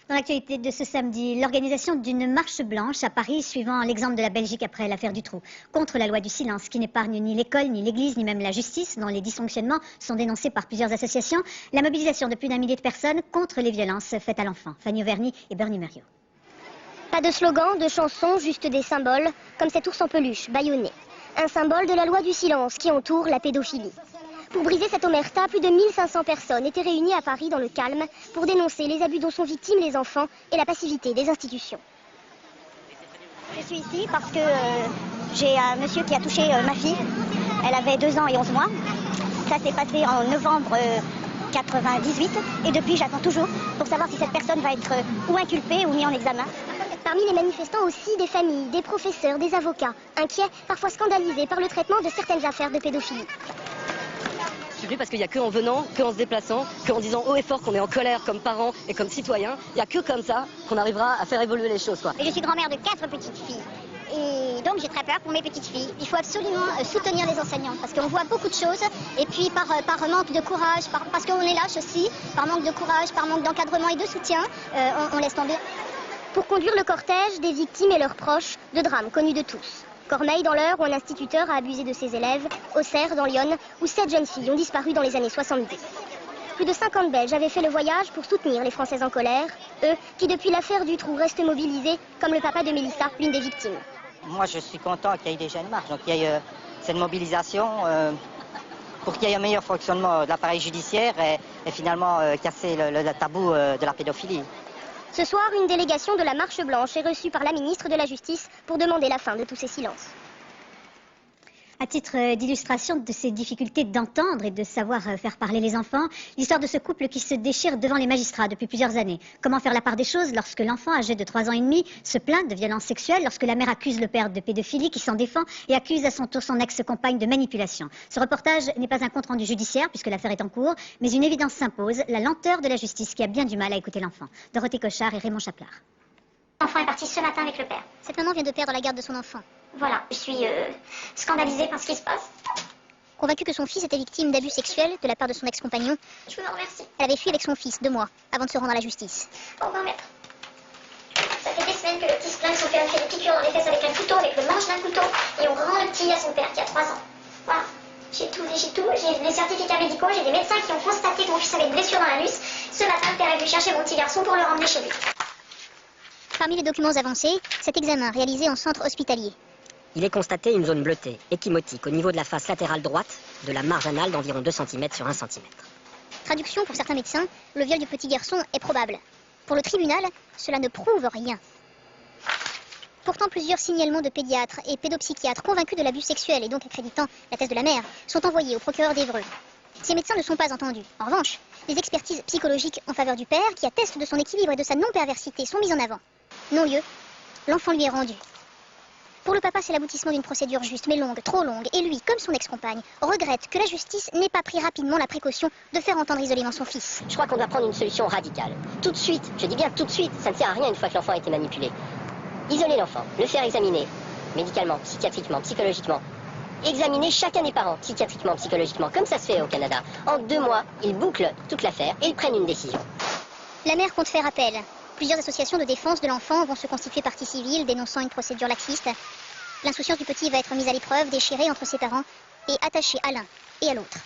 Dans l'actualité de ce samedi, l'organisation d'une marche blanche à Paris, suivant l'exemple de la Belgique après l'affaire Dutroux, contre la loi du silence qui n'épargne ni l'école, ni l'église, ni même la justice, dont les dysfonctionnements sont dénoncés par plusieurs associations. La mobilisation de plus d'un millier de personnes contre les violences faites à l'enfant. Fanny Auvergne et Bernie Muriot. Pas de slogan, de chansons, juste des symboles, comme cet ours en peluche, bâillonné. Un symbole de la loi du silence qui entoure la pédophilie. Pour briser cette omerta, plus de 1500 personnes étaient réunies à Paris dans le calme pour dénoncer les abus dont sont victimes les enfants et la passivité des institutions. Je suis ici parce que j'ai un monsieur qui a touché ma fille. Elle avait 2 ans et 11 mois. Ça s'est passé en novembre 98 et depuis j'attends toujours pour savoir si cette personne va être ou inculpée ou mise en examen. Parmi les manifestants aussi des familles, des professeurs, des avocats, inquiets, parfois scandalisés par le traitement de certaines affaires de pédophilie. Parce qu'il n'y a qu'en venant, qu'en se déplaçant, qu'en disant haut et fort qu'on est en colère comme parents et comme citoyens, il n'y a que comme ça qu'on arrivera à faire évoluer les choses. Et je suis grand-mère de 4 petites filles. Et donc j'ai très peur pour mes petites filles. Il faut absolument soutenir les enseignants parce qu'on voit beaucoup de choses. Et puis par manque de courage, parce qu'on est lâche aussi, par manque de courage, par manque d'encadrement et de soutien, on laisse tomber. Pour conduire le cortège, des victimes et leurs proches, de drames connus de tous. Cormeilles dans l'Eure où un instituteur a abusé de ses élèves, Auxerre dans l'Yonne où 7 jeunes filles ont disparu dans les années 70. Plus de 50 Belges avaient fait le voyage pour soutenir les Français en colère, eux qui depuis l'affaire Dutroux restent mobilisés, comme le papa de Mélissa, l'une des victimes. Moi je suis content qu'il y ait des jeunes marches, donc il y ait cette mobilisation pour qu'il y ait un meilleur fonctionnement de l'appareil judiciaire et finalement casser le tabou de la pédophilie. Ce soir, une délégation de la Marche Blanche est reçue par la ministre de la Justice pour demander la fin de tous ces silences. À titre d'illustration de ces difficultés d'entendre et de savoir faire parler les enfants, l'histoire de ce couple qui se déchire devant les magistrats depuis plusieurs années. Comment faire la part des choses lorsque l'enfant âgé de 3 ans et demi se plaint de violences sexuelles, lorsque la mère accuse le père de pédophilie qui s'en défend et accuse à son tour son ex-compagne de manipulation. Ce reportage n'est pas un compte-rendu judiciaire puisque l'affaire est en cours, mais une évidence s'impose, la lenteur de la justice qui a bien du mal à écouter l'enfant. Dorothée Cochard et Raymond Chaplard. L'enfant est parti ce matin avec le père. Cette maman vient de perdre la garde de son enfant. Voilà, je suis scandalisée par ce qui se passe. Convaincue que son fils était victime d'abus sexuels de la part de son ex-compagnon, Je vous en remercie. elle avait fui avec son fils 2 mois avant de se rendre à la justice. Au revoir, maître. Ça fait des semaines que le petit se plaint que son père lui fait des piqûres dans les fesses avec un couteau, avec le manche d'un couteau, et on rend le petit à son père qui a 3 ans. Voilà. J'ai tout, j'ai des certificats médicaux, j'ai des médecins qui ont constaté que mon fils avait une blessure dans l'anus. Ce matin, le père est venu chercher mon petit garçon pour le ramener chez lui. Parmi les documents avancés, cet examen réalisé en centre hospitalier. Il est constaté une zone bleutée, échymotique, au niveau de la face latérale droite, de la marge anale d'environ 2 cm sur 1 cm. Traduction pour certains médecins, le viol du petit garçon est probable. Pour le tribunal, cela ne prouve rien. Pourtant, plusieurs signalements de pédiatres et pédopsychiatres convaincus de l'abus sexuel et donc accréditant la thèse de la mère sont envoyés au procureur d'Évreux. Ces médecins ne sont pas entendus. En revanche, les expertises psychologiques en faveur du père, qui attestent de son équilibre et de sa non-perversité, sont mises en avant. Non-lieu, l'enfant lui est rendu. Pour le papa, c'est l'aboutissement d'une procédure juste, mais longue, trop longue, et lui, comme son ex-compagne, regrette que la justice n'ait pas pris rapidement la précaution de faire entendre isolément son fils. Je crois qu'on doit prendre une solution radicale. Tout de suite, je dis bien tout de suite, ça ne sert à rien une fois que l'enfant a été manipulé. Isoler l'enfant, le faire examiner, médicalement, psychiatriquement, psychologiquement. Examiner chacun des parents, psychiatriquement, psychologiquement, comme ça se fait au Canada. En 2 mois, ils bouclent toute l'affaire et ils prennent une décision. La mère compte faire appel. Plusieurs associations de défense de l'enfant vont se constituer partie civile, dénonçant une procédure laxiste. L'insouciance du petit va être mise à l'épreuve, déchirée entre ses parents et attachée à l'un et à l'autre.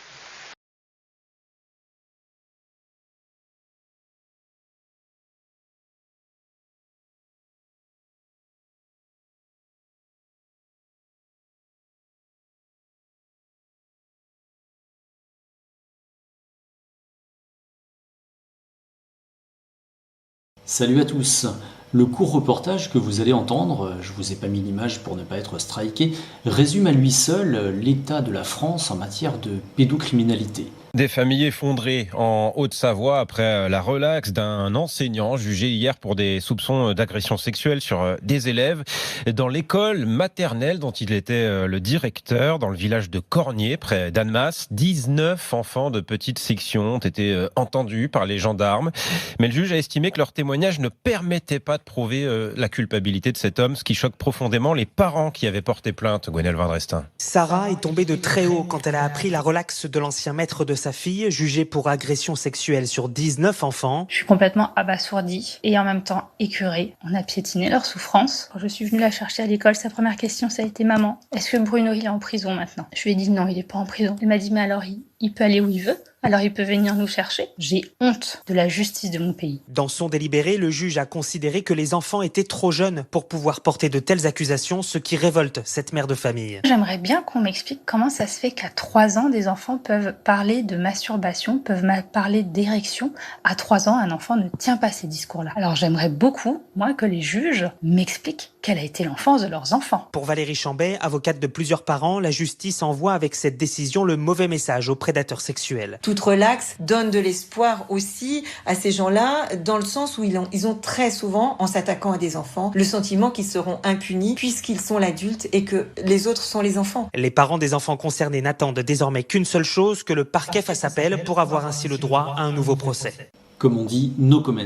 Salut à tous. Le court reportage que vous allez entendre, je vous ai pas mis l'image pour ne pas être striké, résume à lui seul l'état de la France en matière de pédocriminalité. Des familles effondrées en Haute-Savoie après la relaxe d'un enseignant jugé hier pour des soupçons d'agression sexuelle sur des élèves dans l'école maternelle dont il était le directeur dans le village de Cornier près d'Annemasse. 19 enfants de petite section ont été entendus par les gendarmes, mais le juge a estimé que leur témoignage ne permettait pas de prouver la culpabilité de cet homme, ce qui choque profondément les parents qui avaient porté plainte. Gwenaëlle Vindrestin. Sarah est tombée de très haut quand elle a appris la relaxe de l'ancien maître de sa sa fille, jugée pour agression sexuelle sur 19 enfants. Je suis complètement abasourdie et en même temps écœurée. On a piétiné leur souffrance. Quand je suis venue la chercher à l'école, sa première question, ça a été « Maman, est-ce que Bruno, il est en prison maintenant ?» Je lui ai dit « Non, il est pas en prison. » Elle m'a dit « Mais alors, il peut aller où il veut. Alors il peut venir nous chercher. » J'ai honte de la justice de mon pays. Dans son délibéré, le juge a considéré que les enfants étaient trop jeunes pour pouvoir porter de telles accusations, ce qui révolte cette mère de famille. J'aimerais bien qu'on m'explique comment ça se fait qu'à 3 ans, des enfants peuvent parler de masturbation, peuvent parler d'érection. À 3 ans, un enfant ne tient pas ces discours-là. Alors j'aimerais beaucoup, moi, que les juges m'expliquent quelle a été l'enfance de leurs enfants. Pour Valérie Chambet, avocate de plusieurs parents, la justice envoie avec cette décision le mauvais message aux prédateurs sexuels. Toute relaxe donne de l'espoir aussi à ces gens-là, dans le sens où ils ont très souvent, en s'attaquant à des enfants, le sentiment qu'ils seront impunis puisqu'ils sont l'adulte et que les autres sont les enfants. Les parents des enfants concernés n'attendent désormais qu'une seule chose, que le parquet fasse appel pour avoir ainsi le droit à un nouveau procès. Comme on dit, no comment.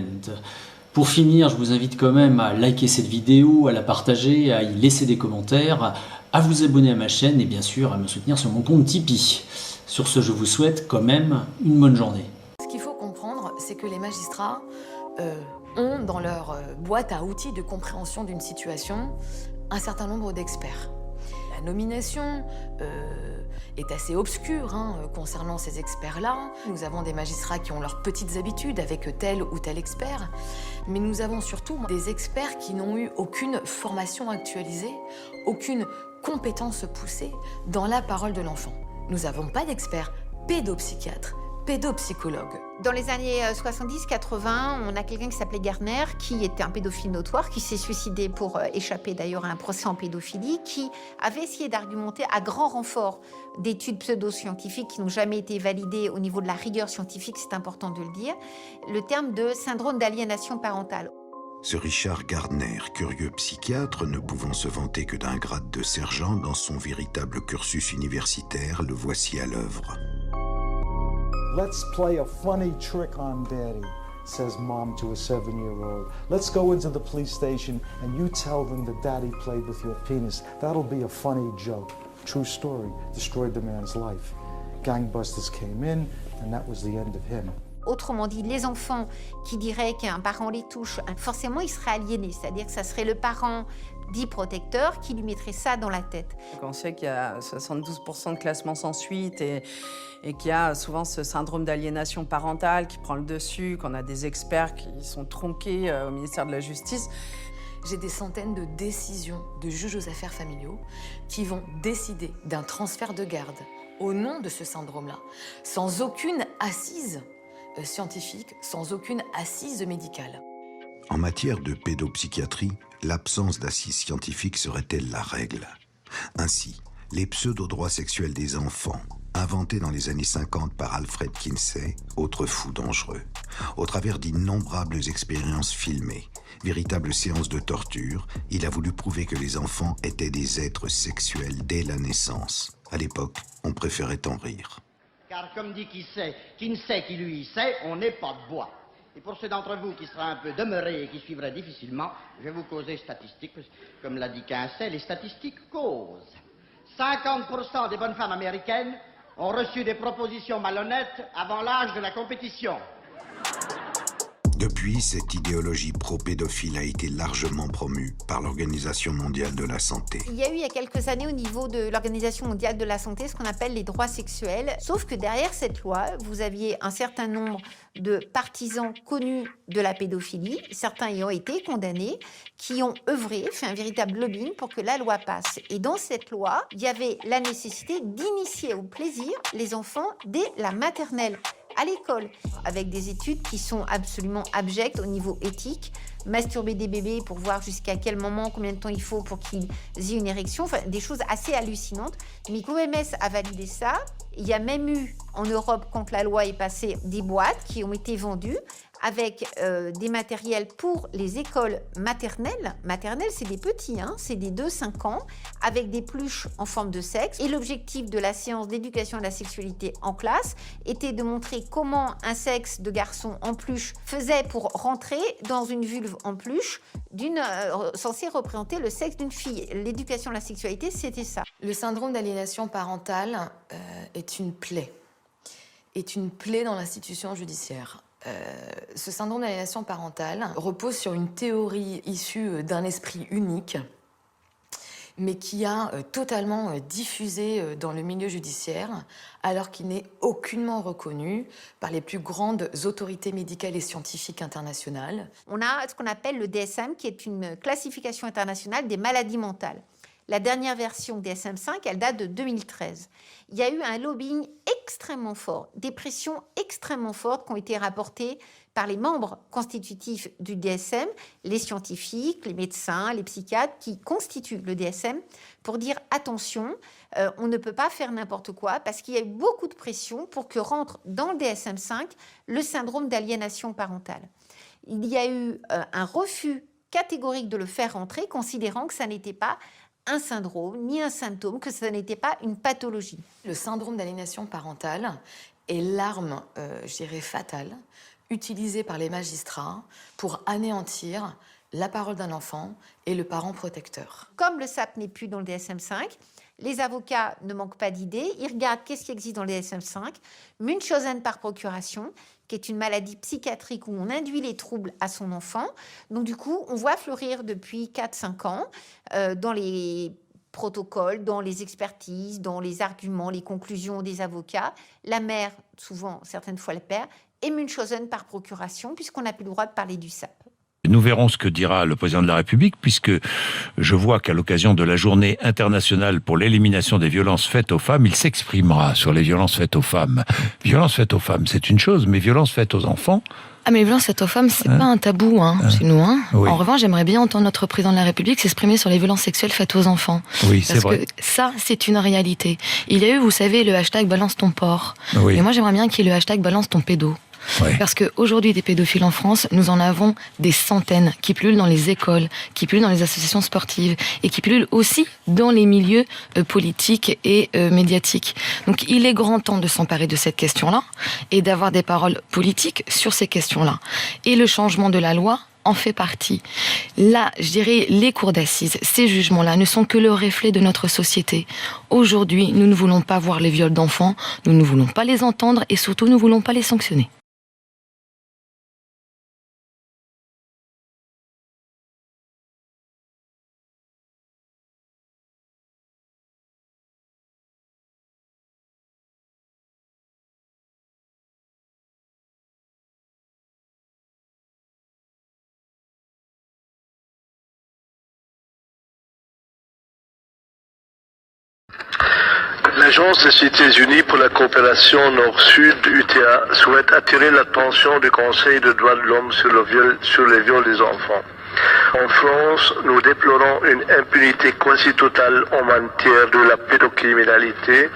Pour finir, je vous invite quand même à liker cette vidéo, à la partager, à y laisser des commentaires, à vous abonner à ma chaîne et bien sûr à me soutenir sur mon compte Tipeee. Sur ce, je vous souhaite quand même une bonne journée. Ce qu'il faut comprendre, c'est que les magistrats ont dans leur boîte à outils de compréhension d'une situation un certain nombre d'experts. La nomination est assez obscure concernant ces experts-là. Nous avons des magistrats qui ont leurs petites habitudes avec tel ou tel expert, mais nous avons surtout des experts qui n'ont eu aucune formation actualisée, aucune compétence poussée dans la parole de l'enfant. Nous n'avons pas d'experts pédopsychiatres, pédopsychologues. Dans les années 70-80, on a quelqu'un qui s'appelait Gardner, qui était un pédophile notoire, qui s'est suicidé pour échapper d'ailleurs à un procès en pédophilie, qui avait essayé d'argumenter à grand renfort d'études pseudo-scientifiques qui n'ont jamais été validées au niveau de la rigueur scientifique, c'est important de le dire, le terme de syndrome d'aliénation parentale. Ce Richard Gardner, curieux psychiatre, ne pouvant se vanter que d'un grade de sergent dans son véritable cursus universitaire, le voici à l'œuvre. Let's play a funny trick on Daddy, says Mom to a 7-year-old. Let's go into the police station and you tell them that Daddy played with your penis. That'll be a funny joke. True story, destroyed the man's life. Gangbusters came in and that was the end of him. Autrement dit, les enfants qui diraient qu'un parent les touche, forcément, ils seraient aliénés. C'est-à-dire que ça serait le parent dit protecteur qui lui mettrait ça dans la tête. On sait qu'il y a 72% de classements sans suite et qu'il y a souvent ce syndrome d'aliénation parentale qui prend le dessus, qu'on a des experts qui sont tronqués au ministère de la Justice. J'ai des centaines de décisions de juges aux affaires familiaux qui vont décider d'un transfert de garde au nom de ce syndrome-là, sans aucune assise scientifique, sans aucune assise médicale. En matière de pédopsychiatrie, l'absence d'assise scientifique serait-elle la règle? Ainsi, les pseudo-droits sexuels des enfants, inventés dans les années 50 par Alfred Kinsey, autre fou dangereux, au travers d'innombrables expériences filmées, véritables séances de torture, il a voulu prouver que les enfants étaient des êtres sexuels dès la naissance. À l'époque, on préférait en rire. Car comme dit Kinsey qui lui sait, on n'est pas de bois. Et pour ceux d'entre vous qui seraient un peu demeurés et qui suivraient difficilement, je vais vous causer statistiques. Comme l'a dit Kinsey, les statistiques causent. 50% des bonnes femmes américaines ont reçu des propositions malhonnêtes avant l'âge de la compétition. Depuis, cette idéologie pro-pédophile a été largement promue par l'Organisation mondiale de la santé. Il y a eu il y a quelques années au niveau de l'Organisation mondiale de la santé ce qu'on appelle les droits sexuels. Sauf que derrière cette loi, vous aviez un certain nombre de partisans connus de la pédophilie, certains ayant été condamnés, qui ont œuvré, fait un véritable lobbying pour que la loi passe. Et dans cette loi, il y avait la nécessité d'initier au plaisir les enfants dès la maternelle, à l'école, avec des études qui sont absolument abjectes au niveau éthique. Masturber des bébés pour voir jusqu'à quel moment, combien de temps il faut pour qu'ils aient une érection, enfin des choses assez hallucinantes. Mais l'OMS a validé ça. Il y a même eu en Europe, quand la loi est passée, des boîtes qui ont été vendues avec des matériels pour les écoles maternelles. Maternelles, c'est des petits, c'est des 2-5 ans, avec des pluches en forme de sexe. Et l'objectif de la séance d'éducation à la sexualité en classe était de montrer comment un sexe de garçon en peluche faisait pour rentrer dans une vulve en peluche censée représenter le sexe d'une fille. L'éducation à la sexualité, c'était ça. Le syndrome d'aliénation parentale est une plaie. est une plaie dans l'institution judiciaire. Ce syndrome d'aliénation parentale repose sur une théorie issue d'un esprit unique, mais qui a totalement diffusé dans le milieu judiciaire, alors qu'il n'est aucunement reconnu par les plus grandes autorités médicales et scientifiques internationales. On a ce qu'on appelle le DSM, qui est une classification internationale des maladies mentales. La dernière version DSM-5, elle date de 2013. Il y a eu un lobbying extrêmement fort, des pressions extrêmement fortes qui ont été rapportées par les membres constitutifs du DSM, les scientifiques, les médecins, les psychiatres qui constituent le DSM, pour dire attention, on ne peut pas faire n'importe quoi, parce qu'il y a eu beaucoup de pression pour que rentre dans le DSM-5 le syndrome d'aliénation parentale. Il y a eu un refus catégorique de le faire rentrer, considérant que ça n'était pas un syndrome, ni un symptôme, que ça n'était pas une pathologie. Le syndrome d'aliénation parentale est l'arme, je dirais, fatale, utilisée par les magistrats pour anéantir la parole d'un enfant et le parent protecteur. Comme le SAP n'est plus dans le DSM-5, les avocats ne manquent pas d'idées, ils regardent qu'est-ce qui existe dans le DSM-5, Munchausen par procuration, qui est une maladie psychiatrique où on induit les troubles à son enfant. Donc du coup, on voit fleurir depuis 4-5 ans dans les protocoles, dans les expertises, dans les arguments, les conclusions des avocats, la mère, souvent, certaines fois le père, et Munchausen par procuration, puisqu'on n'a plus le droit de parler du SAP. Nous verrons ce que dira le président de la République, puisque je vois qu'à l'occasion de la journée internationale pour l'élimination des violences faites aux femmes, il s'exprimera sur les violences faites aux femmes. Violences faites aux femmes, c'est une chose, mais violences faites aux enfants... Ah mais les violences faites aux femmes, c'est pas un tabou chez nous. Oui. En revanche, j'aimerais bien entendre notre président de la République s'exprimer sur les violences sexuelles faites aux enfants. Oui, c'est vrai. Parce que ça, c'est une réalité. Il y a eu, vous savez, le hashtag balance ton porc. Oui. Et moi, j'aimerais bien qu'il y ait le hashtag balance ton pédo. Oui. Parce qu'aujourd'hui, des pédophiles en France, nous en avons des centaines qui pullulent dans les écoles, qui pullulent dans les associations sportives et qui pullulent aussi dans les milieux politiques et médiatiques. Donc il est grand temps de s'emparer de cette question-là et d'avoir des paroles politiques sur ces questions-là. Et le changement de la loi en fait partie. Là, je dirais, les cours d'assises, ces jugements-là ne sont que le reflet de notre société. Aujourd'hui, nous ne voulons pas voir les viols d'enfants, nous ne voulons pas les entendre et surtout, nous ne voulons pas les sanctionner. L'Agence des États Unis pour la coopération Nord-Sud, UTA, souhaite attirer l'attention du Conseil des droits de l'homme sur les viols des enfants. En France, nous déplorons une impunité quasi totale en matière de la pédocriminalité.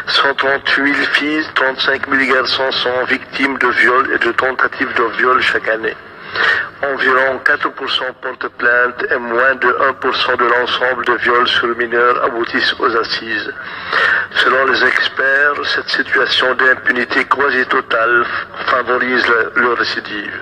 130 000 filles, 35 000 garçons sont victimes de viols et de tentatives de viol chaque année. Environ 4% portent plainte et moins de 1% de l'ensemble de viols sur mineurs aboutissent aux assises. Selon les experts, cette situation d'impunité quasi totale favorise le récidive.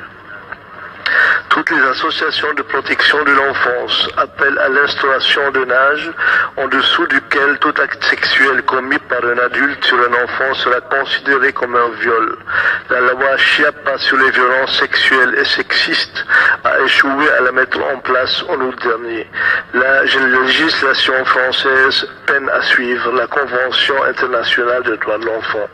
Toutes les associations de protection de l'enfance appellent à l'instauration d'un âge en dessous duquel tout acte sexuel commis par un adulte sur un enfant sera considéré comme un viol. La loi Chiappa sur les violences sexuelles et sexistes a échoué à la mettre en place en août dernier. La législation française peine à suivre la Convention internationale des droits de l'enfant.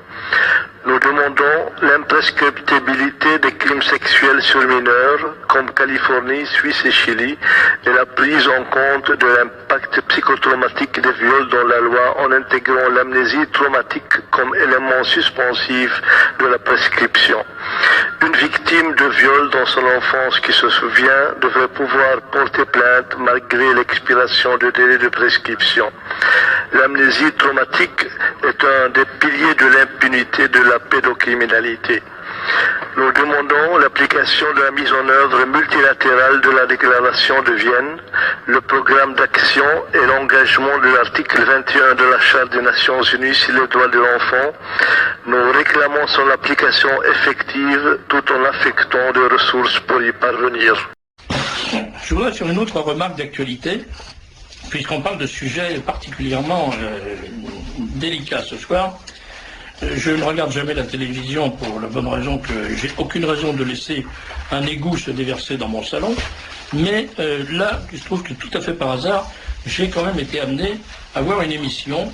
Nous demandons l'imprescriptibilité des crimes sexuels sur mineurs, comme Californie, Suisse et Chili, et la prise en compte de l'impact psychotraumatique des viols dans la loi en intégrant l'amnésie traumatique comme élément suspensif de la prescription. Une victime de viol dans son enfance qui se souvient devrait pouvoir porter plainte malgré l'expiration du délai de prescription. L'amnésie traumatique est un des piliers de l'impunité de la pédocriminalité. Nous demandons l'application de la mise en œuvre multilatérale de la Déclaration de Vienne, le programme d'action et l'engagement de l'article 21 de la Charte des Nations Unies sur les droits de l'enfant. Nous réclamons son application effective tout en affectant des ressources pour y parvenir. Je voudrais faire une autre remarque d'actualité, puisqu'on parle de sujets particulièrement délicats ce soir. Je ne regarde jamais la télévision pour la bonne raison que j'ai aucune raison de laisser un égout se déverser dans mon salon. Mais là, il se trouve que tout à fait par hasard, j'ai quand même été amené à voir une émission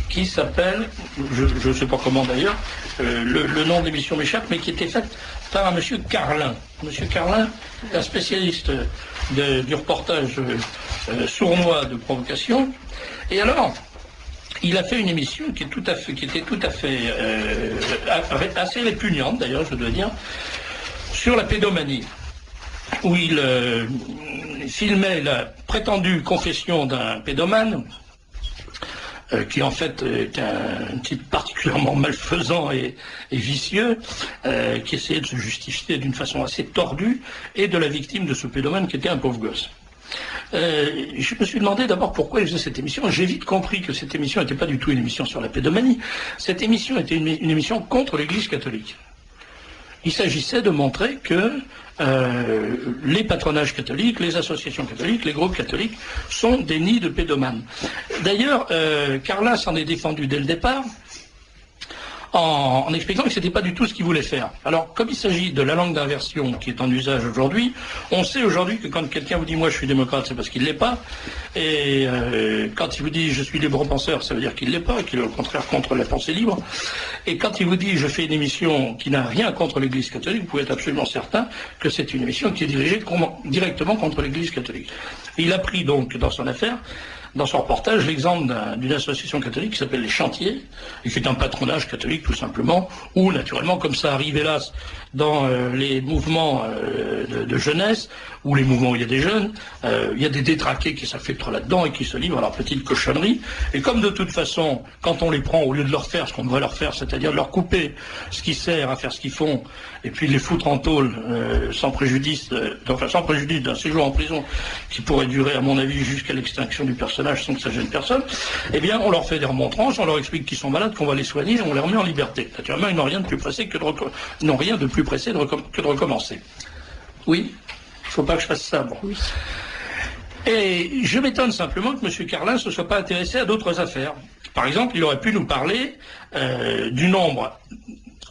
qui s'appelle, je ne sais pas comment d'ailleurs, le nom de l'émission m'échappe, mais qui était faite par un monsieur Carlin. Monsieur Carlin, un spécialiste du reportage sournois de provocation. Et alors, il a fait une émission qui était tout à fait assez répugnante d'ailleurs, je dois dire, sur la pédomanie, où il filmait la prétendue confession d'un pédomane, qui en fait est un type particulièrement malfaisant et vicieux, qui essayait de se justifier d'une façon assez tordue, et de la victime de ce pédomane qui était un pauvre gosse. Je me suis demandé d'abord pourquoi il faisait cette émission. J'ai vite compris que cette émission n'était pas du tout une émission sur la pédomanie. Cette émission était une émission contre l'Église catholique. Il s'agissait de montrer que les patronages catholiques, les associations catholiques, les groupes catholiques sont des nids de pédomanes. D'ailleurs, Carlin s'en est défendu dès le départ en expliquant que ce n'était pas du tout ce qu'il voulait faire. Alors, comme il s'agit de la langue d'inversion qui est en usage aujourd'hui, on sait aujourd'hui que quand quelqu'un vous dit « moi je suis démocrate », c'est parce qu'il ne l'est pas, et quand il vous dit « je suis libre-penseur », ça veut dire qu'il ne l'est pas, qu'il est au contraire contre la pensée libre, et quand il vous dit « je fais une émission qui n'a rien contre l'Église catholique », vous pouvez être absolument certain que c'est une émission qui est dirigée directement contre l'Église catholique. Et il a pris donc dans son affaire, dans son reportage, l'exemple d'une association catholique qui s'appelle les Chantiers, et qui est un patronage catholique tout simplement, où naturellement, comme ça arrive hélas dans les mouvements de jeunesse, ou les mouvements où il y a des jeunes, il y a des détraqués qui s'affectent là-dedans et qui se livrent à leur petite cochonnerie. Et comme de toute façon, quand on les prend, au lieu de leur faire ce qu'on devrait leur faire, c'est-à-dire de leur couper ce qui sert à faire ce qu'ils font, et puis de les foutre en tôle sans préjudice d'un séjour en prison qui pourrait durer, à mon avis, jusqu'à l'extinction du personnage sans que ça gêne personne, eh bien, on leur fait des remontrances, on leur explique qu'ils sont malades, qu'on va les soigner, et on les remet en liberté. Naturellement, ils n'ont rien de plus pressé que de recommencer. Oui, il ne faut pas que je fasse ça. Bon. Oui. Et je m'étonne simplement que M. Carlin ne se soit pas intéressé à d'autres affaires. Par exemple, il aurait pu nous parler du nombre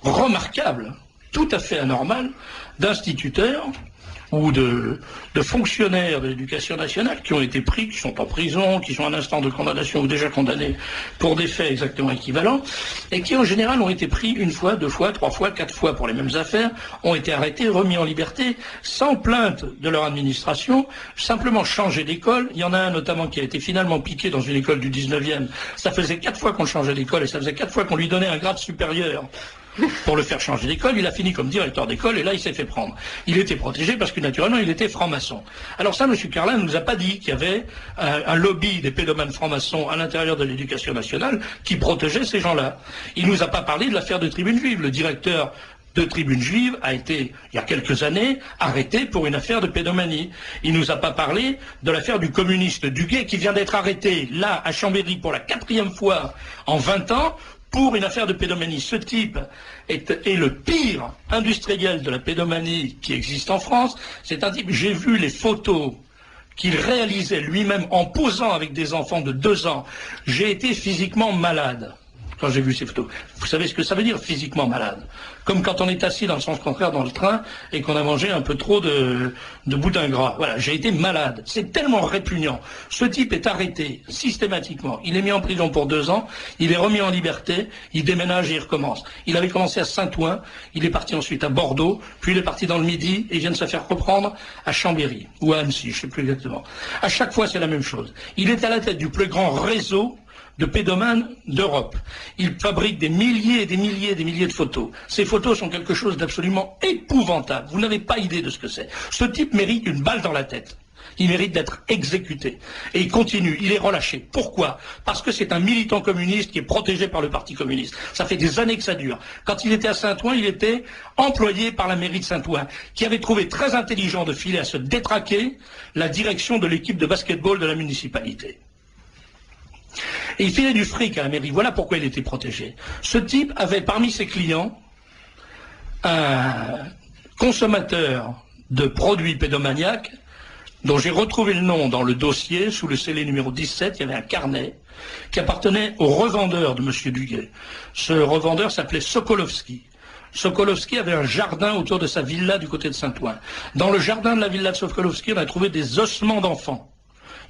remarquable, tout à fait anormal, d'instituteurs ou de fonctionnaires de l'éducation nationale qui ont été pris, qui sont en prison, qui sont à un instant de condamnation ou déjà condamnés pour des faits exactement équivalents, et qui en général ont été pris une fois, deux fois, trois fois, quatre fois pour les mêmes affaires, ont été arrêtés, remis en liberté, sans plainte de leur administration, simplement changé d'école. Il y en a un notamment qui a été finalement piqué dans une école du 19e. Ça faisait 4 fois qu'on le changeait d'école et ça faisait 4 fois qu'on lui donnait un grade supérieur pour le faire changer d'école. Il a fini comme directeur d'école et là il s'est fait prendre. Il était protégé parce que naturellement il était franc-maçon. Alors ça, M. Carlin ne nous a pas dit qu'il y avait un lobby des pédomanes francs-maçons à l'intérieur de l'éducation nationale qui protégeait ces gens-là. Il ne nous a pas parlé de l'affaire de Tribune Juive. Le directeur de Tribune Juive a été, il y a quelques années, arrêté pour une affaire de pédomanie. Il ne nous a pas parlé de l'affaire du communiste Duguay qui vient d'être arrêté, là, à Chambéry, pour la 4e fois en 20 ans, pour une affaire de pédomanie. Ce type est le pire industriel de la pédomanie qui existe en France. C'est un type, j'ai vu les photos qu'il réalisait lui-même en posant avec des enfants de 2 ans. J'ai été physiquement malade quand j'ai vu ces photos. Vous savez ce que ça veut dire, physiquement malade? Comme quand on est assis dans le sens contraire dans le train et qu'on a mangé un peu trop de boudin gras. Voilà, j'ai été malade. C'est tellement répugnant. Ce type est arrêté systématiquement. Il est mis en prison pour 2 ans. Il est remis en liberté. Il déménage et il recommence. Il avait commencé à Saint-Ouen. Il est parti ensuite à Bordeaux. Puis il est parti dans le Midi et il vient de se faire reprendre à Chambéry ou à Annecy, je ne sais plus exactement. À chaque fois, c'est la même chose. Il est à la tête du plus grand réseau de pédomanes d'Europe. Il fabrique des milliers et des milliers et des milliers de photos. Ces photos sont quelque chose d'absolument épouvantable. Vous n'avez pas idée de ce que c'est. Ce type mérite une balle dans la tête. Il mérite d'être exécuté. Et il continue, il est relâché. Pourquoi? Parce que c'est un militant communiste qui est protégé par le Parti communiste. Ça fait des années que ça dure. Quand il était à Saint-Ouen, il était employé par la mairie de Saint-Ouen, qui avait trouvé très intelligent de filer à se détraquer la direction de l'équipe de basketball de la municipalité. Et il filait du fric à la mairie. Voilà pourquoi il était protégé. Ce type avait parmi ses clients un consommateur de produits pédomaniaques dont j'ai retrouvé le nom dans le dossier, sous le scellé numéro 17, il y avait un carnet qui appartenait au revendeur de M. Duguay. Ce revendeur s'appelait Sokolovski. Sokolovski avait un jardin autour de sa villa du côté de Saint-Ouen. Dans le jardin de la villa de Sokolovski, on a trouvé des ossements d'enfants.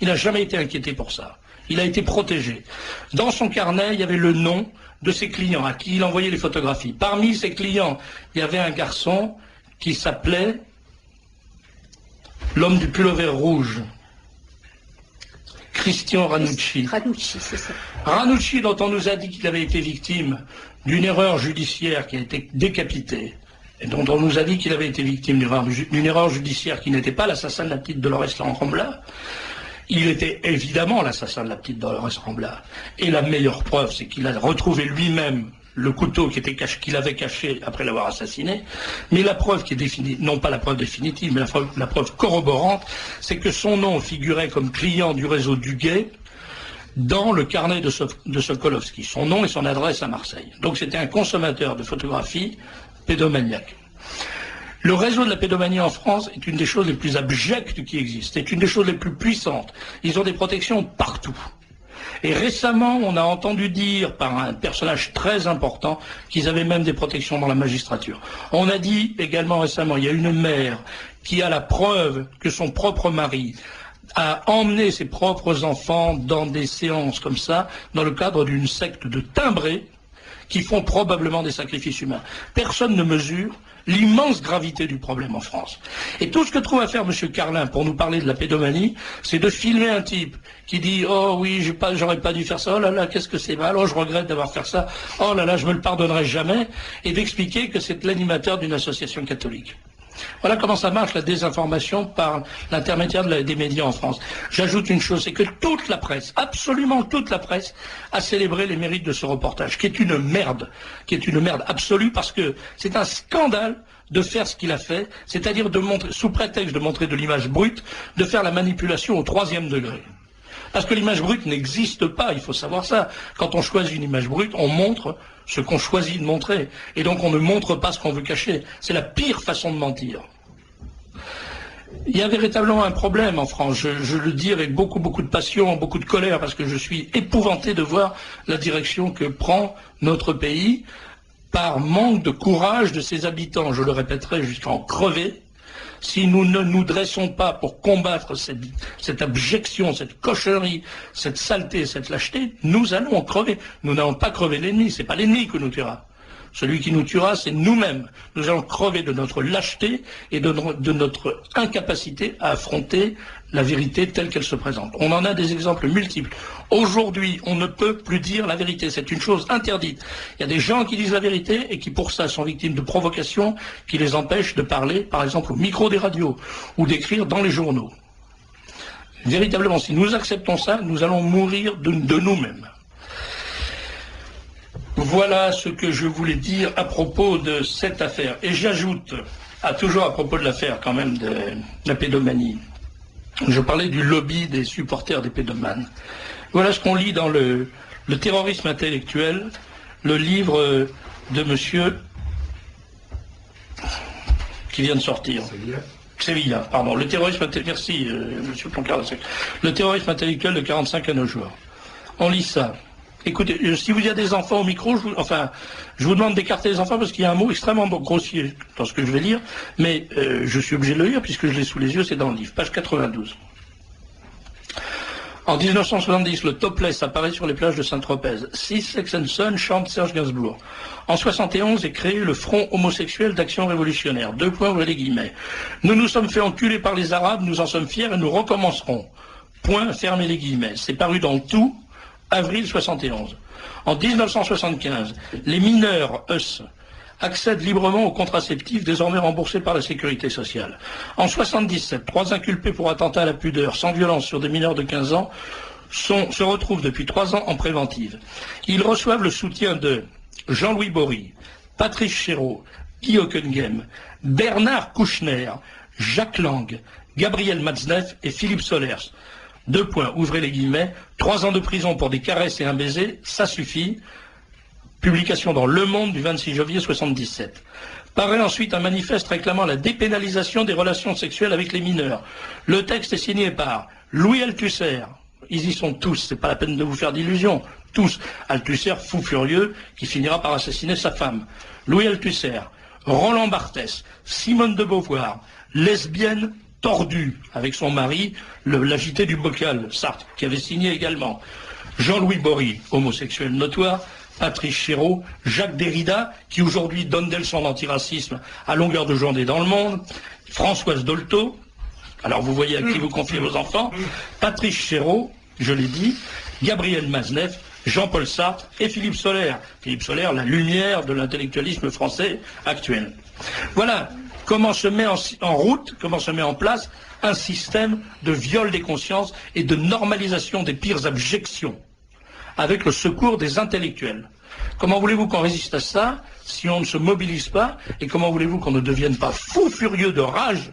Il n'a jamais été inquiété pour ça. Il a été protégé. Dans son carnet, il y avait le nom de ses clients à qui il envoyait les photographies. Parmi ses clients, il y avait un garçon qui s'appelait l'homme du pullover rouge, Christian Ranucci. Ranucci, c'est ça. Ranucci, dont on nous a dit qu'il avait été victime d'une erreur judiciaire, qui a été décapité, et dont on nous a dit qu'il avait été victime d'une erreur judiciaire qui n'était pas l'assassin de la petite Dolores Rambla. Il était évidemment l'assassin de la petite Dolores Rambla. Et la meilleure preuve, c'est qu'il a retrouvé lui-même le couteau qu'il avait caché après l'avoir assassiné. Mais la preuve qui est définie, non pas la preuve définitive, mais la preuve corroborante, c'est que son nom figurait comme client du réseau Duguay dans le carnet de Sokolovski. Son nom et son adresse à Marseille. Donc c'était un consommateur de photographies pédomaniaque. Le réseau de la pédomanie en France est une des choses les plus abjectes qui existent. C'est une des choses les plus puissantes. Ils ont des protections partout. Et récemment, on a entendu dire par un personnage très important qu'ils avaient même des protections dans la magistrature. On a dit également récemment, il y a une mère qui a la preuve que son propre mari a emmené ses propres enfants dans des séances comme ça, dans le cadre d'une secte de timbrés qui font probablement des sacrifices humains. Personne ne mesure l'immense gravité du problème en France. Et tout ce que trouve à faire M. Carlin pour nous parler de la pédomanie, c'est de filmer un type qui dit « Oh oui, j'aurais pas dû faire ça, oh là là, qu'est-ce que c'est mal, oh je regrette d'avoir fait ça, oh là là, je me le pardonnerai jamais », et d'expliquer que c'est l'animateur d'une association catholique. Voilà comment ça marche, la désinformation par l'intermédiaire des médias en France. J'ajoute une chose, c'est que toute la presse, absolument toute la presse, a célébré les mérites de ce reportage, qui est une merde absolue, parce que c'est un scandale de faire ce qu'il a fait, c'est-à-dire de montrer, sous prétexte de montrer de l'image brute, de faire la manipulation au 3e degré. Parce que l'image brute n'existe pas, il faut savoir ça. Quand on choisit une image brute, on montre ce qu'on choisit de montrer. Et donc on ne montre pas ce qu'on veut cacher. C'est la pire façon de mentir. Il y a véritablement un problème en France, je le dis avec beaucoup de passion, beaucoup de colère, parce que je suis épouvanté de voir la direction que prend notre pays par manque de courage de ses habitants. Je le répéterai jusqu'à en crever. Si nous ne nous dressons pas pour combattre cette abjection, cette cochonnerie, cette saleté, cette lâcheté, nous allons en crever. Nous n'allons pas crever l'ennemi, c'est pas l'ennemi qui nous tuera. Celui qui nous tuera, c'est nous-mêmes. Nous allons crever de notre lâcheté et de notre incapacité à affronter la vérité telle qu'elle se présente. On en a des exemples multiples. Aujourd'hui, on ne peut plus dire la vérité. C'est une chose interdite. Il y a des gens qui disent la vérité et qui, pour ça, sont victimes de provocations qui les empêchent de parler, par exemple, au micro des radios ou d'écrire dans les journaux. Véritablement, si nous acceptons ça, nous allons mourir de nous-mêmes. Voilà ce que je voulais dire à propos de cette affaire. Et j'ajoute, toujours à propos de l'affaire quand même de la pédomanie, je parlais du lobby des supporters des pédomanes. Voilà ce qu'on lit dans le terrorisme intellectuel, le livre de monsieur qui vient de sortir. Sévilla, pardon. Le terrorisme intellectuel, merci monsieur Poncard. Le terrorisme intellectuel de 45 à nos jours. On lit ça. Écoutez, si vous avez des enfants au micro, je vous demande d'écarter les enfants parce qu'il y a un mot extrêmement grossier dans ce que je vais lire, mais je suis obligé de le lire puisque je l'ai sous les yeux, c'est dans le livre, page 92. En 1970, le topless apparaît sur les plages de Saint-Tropez. Six Sex and Son chante Serge Gainsbourg. En 71 est créé le Front homosexuel d'action révolutionnaire. Ouvrez les guillemets. Nous nous sommes fait enculer par les Arabes, nous en sommes fiers et nous recommencerons. Fermez les guillemets. C'est paru dans le Tout, avril 71. En 1975, les mineurs accèdent librement aux contraceptifs désormais remboursés par la sécurité sociale. En 77, 3 inculpés pour attentat à la pudeur sans violence sur des mineurs de 15 ans se retrouvent depuis 3 ans en préventive. Ils reçoivent le soutien de Jean-Louis Bory, Patrice Chéreau, Guy Hockenheim, Bernard Kouchner, Jacques Lang, Gabriel Matzneff et Philippe Solers. Ouvrez les guillemets, 3 ans de prison pour des caresses et un baiser, ça suffit. Publication dans Le Monde du 26 janvier 77. Paraît ensuite un manifeste réclamant la dépénalisation des relations sexuelles avec les mineurs. Le texte est signé par Louis Althusser. Ils y sont tous, c'est pas la peine de vous faire d'illusions. Tous. Althusser, fou furieux, qui finira par assassiner sa femme. Louis Althusser, Roland Barthès, Simone de Beauvoir, lesbienne tordue, avec son mari, l'agité du bocal, Sartre, qui avait signé également. Jean-Louis Bory, homosexuel notoire, Patrice Chéreau, Jacques Derrida, qui aujourd'hui donne des leçons d'antiracisme à longueur de journée dans le monde, Françoise Dolto, alors vous voyez à qui vous confiez vos enfants, Patrice Chéreau, je l'ai dit, Gabriel Maznev, Jean-Paul Sartre et Philippe Sollaire. Philippe Sollaire, la lumière de l'intellectualisme français actuel. Voilà comment se met en route, comment se met en place un système de viol des consciences et de normalisation des pires abjections, avec le secours des intellectuels. Comment voulez-vous qu'on résiste à ça si on ne se mobilise pas, et comment voulez-vous qu'on ne devienne pas fou furieux de rage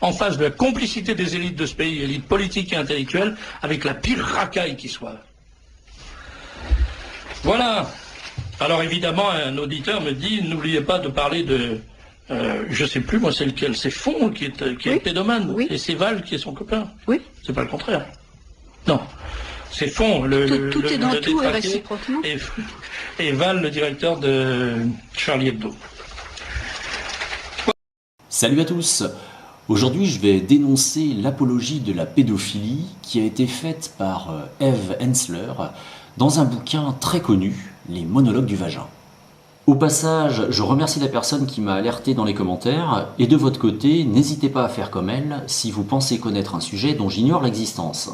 en face de la complicité des élites de ce pays, élites politiques et intellectuelles, avec la pire racaille qui soit. Voilà. Alors évidemment, un auditeur me dit, n'oubliez pas de parler de, je sais plus moi c'est lequel, c'est Fon qui est pédomane, et c'est Val qui est son copain. Oui. C'est pas le contraire. Non. C'est Fon, tout est dans tout et réciproquement. Et Val, le directeur de Charlie Hebdo. Salut à tous. Aujourd'hui, je vais dénoncer l'apologie de la pédophilie qui a été faite par Eve Ensler dans un bouquin très connu, Les monologues du vagin. Au passage, je remercie la personne qui m'a alerté dans les commentaires, et de votre côté, n'hésitez pas à faire comme elle si vous pensez connaître un sujet dont j'ignore l'existence.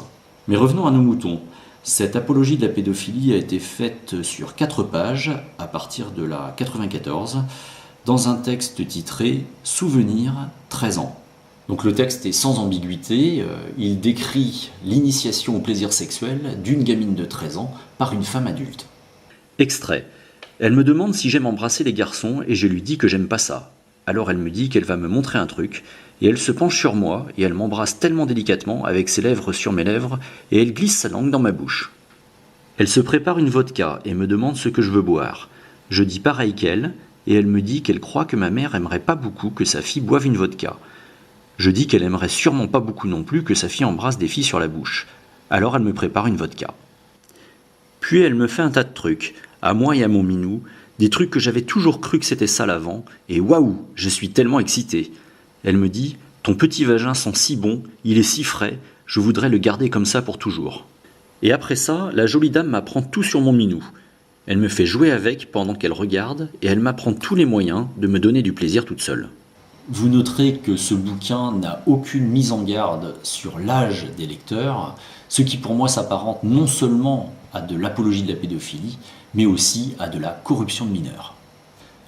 Mais revenons à nos moutons. Cette apologie de la pédophilie a été faite sur 4 pages, à partir de la 94, dans un texte titré « Souvenir, 13 ans ». Donc le texte est sans ambiguïté, il décrit l'initiation au plaisir sexuel d'une gamine de 13 ans par une femme adulte. Extrait. Elle me demande si j'aime embrasser les garçons et je lui dis que j'aime pas ça. Alors elle me dit qu'elle va me montrer un truc et elle se penche sur moi et elle m'embrasse tellement délicatement avec ses lèvres sur mes lèvres et elle glisse sa langue dans ma bouche. Elle se prépare une vodka et me demande ce que je veux boire. Je dis pareil qu'elle et elle me dit qu'elle croit que ma mère aimerait pas beaucoup que sa fille boive une vodka. Je dis qu'elle aimerait sûrement pas beaucoup non plus que sa fille embrasse des filles sur la bouche. Alors elle me prépare une vodka. Puis elle me fait un tas de trucs, à moi et à mon minou, des trucs que j'avais toujours cru que c'était sale avant, et waouh, je suis tellement excité. Elle me dit « Ton petit vagin sent si bon, il est si frais, je voudrais le garder comme ça pour toujours. » Et après ça, la jolie dame m'apprend tout sur mon minou. Elle me fait jouer avec pendant qu'elle regarde, et elle m'apprend tous les moyens de me donner du plaisir toute seule. Vous noterez que ce bouquin n'a aucune mise en garde sur l'âge des lecteurs, ce qui pour moi s'apparente non seulement à de l'apologie de la pédophilie, mais aussi à de la corruption de mineurs.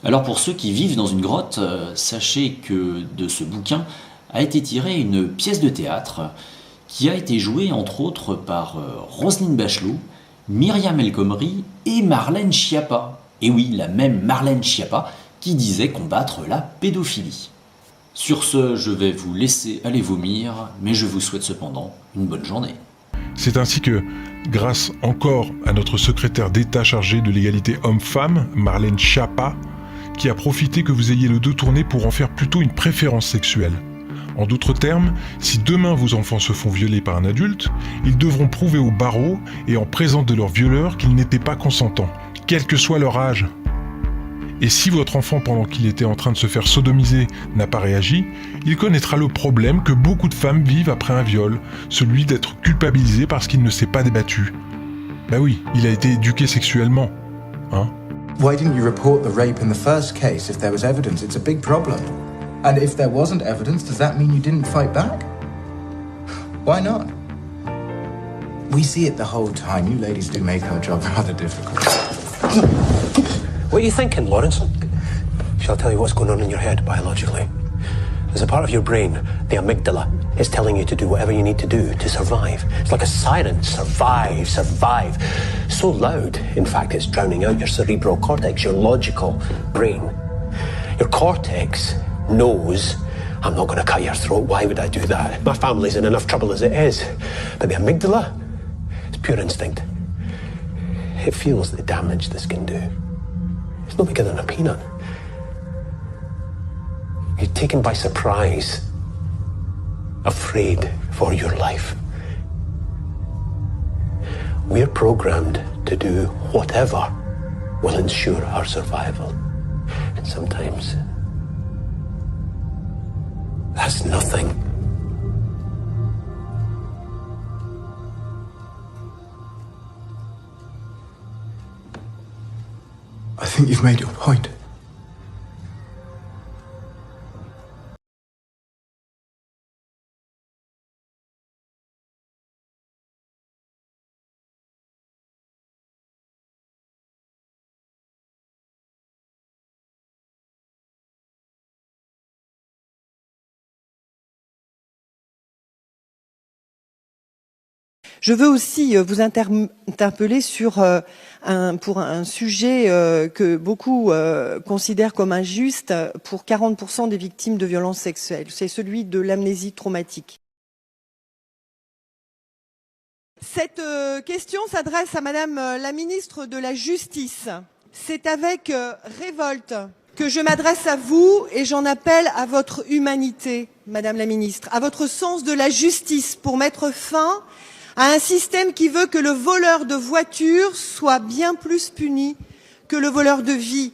Alors pour ceux qui vivent dans une grotte, sachez que de ce bouquin a été tirée une pièce de théâtre qui a été jouée entre autres par Roselyne Bachelot, Myriam El Khomri et Marlène Schiappa. Et oui, la même Marlène Schiappa qui disait combattre la pédophilie. Sur ce, je vais vous laisser aller vomir, mais je vous souhaite cependant une bonne journée. C'est ainsi que, grâce encore à notre secrétaire d'État chargée de l'égalité homme-femme, Marlène Schiappa, qui a profité que vous ayez le dos tourné pour en faire plutôt une préférence sexuelle. En d'autres termes, si demain vos enfants se font violer par un adulte, ils devront prouver au barreau et en présence de leur violeur qu'ils n'étaient pas consentants, quel que soit leur âge. Et si votre enfant, pendant qu'il était en train de se faire sodomiser, n'a pas réagi, il connaîtra le problème que beaucoup de femmes vivent après un viol, celui d'être culpabilisé parce qu'il ne s'est pas débattu. Ben oui, il a été éduqué sexuellement. Hein? Why didn't you report the rape in the first case if there was evidence? It's a big problem. And if there wasn't evidence, does that mean you didn't fight back? Why not? We see it the whole time. You ladies do make our job rather difficult. What are you thinking, Lawrence? Shall I tell you what's going on in your head biologically? There's a part of your brain, the amygdala, is telling you to do whatever you need to do to survive. It's like a siren. Survive, survive. So loud, in fact, it's drowning out your cerebral cortex, your logical brain. Your cortex knows, I'm not going to cut your throat. Why would I do that? My family's in enough trouble as it is. But the amygdala, it's pure instinct. It feels the damage this can do. It's no bigger than a peanut. You're taken by surprise, afraid for your life. We're programmed to do whatever will ensure our survival. And sometimes that's nothing. I think you've made your point. Je veux aussi vous interpeller sur pour un sujet que beaucoup considèrent comme injuste pour 40% des victimes de violences sexuelles. C'est celui de l'amnésie traumatique. Cette question s'adresse à Madame la ministre de la Justice. C'est avec révolte que je m'adresse à vous et j'en appelle à votre humanité, Madame la ministre, à votre sens de la justice pour mettre fin à un système qui veut que le voleur de voiture soit bien plus puni que le voleur de vie.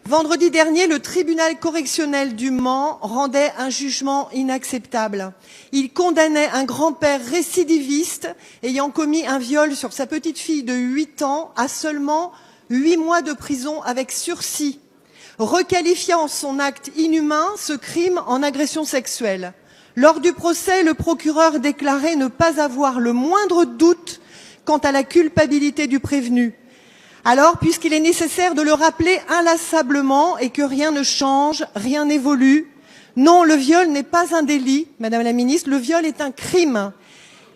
Vendredi dernier, le tribunal correctionnel du Mans rendait un jugement inacceptable. Il condamnait un grand-père récidiviste ayant commis un viol sur sa petite fille de 8 ans à seulement 8 mois de prison avec sursis, requalifiant son acte inhumain, ce crime, en agression sexuelle. Lors du procès, le procureur déclarait ne pas avoir le moindre doute quant à la culpabilité du prévenu. Alors, puisqu'il est nécessaire de le rappeler inlassablement et que rien ne change, rien n'évolue, non, le viol n'est pas un délit, Madame la Ministre, le viol est un crime.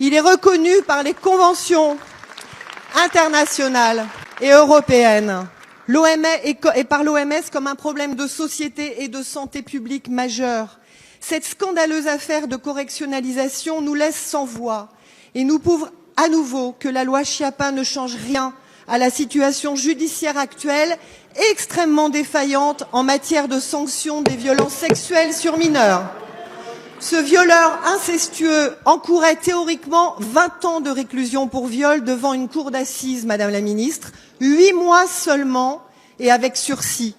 Il est reconnu par les conventions internationales et européennes, et par l'OMS comme un problème de société et de santé publique majeur. Cette scandaleuse affaire de correctionnalisation nous laisse sans voix et nous prouve à nouveau que la loi Schiappa ne change rien à la situation judiciaire actuelle, extrêmement défaillante en matière de sanctions des violences sexuelles sur mineurs. Ce violeur incestueux encourait théoriquement 20 ans de réclusion pour viol devant une cour d'assises, Madame la Ministre, 8 mois seulement et avec sursis.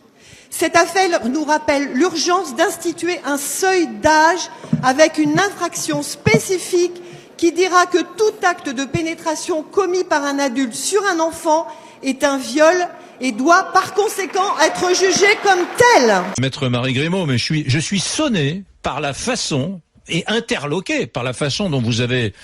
Cette affaire nous rappelle l'urgence d'instituer un seuil d'âge avec une infraction spécifique qui dira que tout acte de pénétration commis par un adulte sur un enfant est un viol et doit par conséquent être jugé comme tel. Maître Marie Grimaud, mais je suis sonné par la façon et interloqué par la façon dont vous avez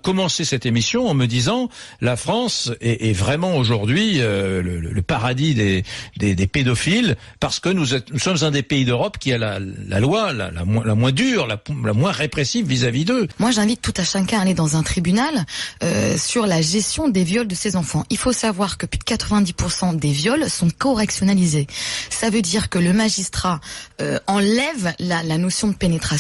commencé cette émission en me disant la France est vraiment aujourd'hui le paradis des pédophiles parce que nous sommes un des pays d'Europe qui a la loi la moins dure, la moins répressive vis-à-vis d'eux. Moi, j'invite tout à chacun à aller dans un tribunal sur la gestion des viols de ces enfants. Il faut savoir que plus de 90% des viols sont correctionnalisés. Ça veut dire que le magistrat enlève la notion de pénétration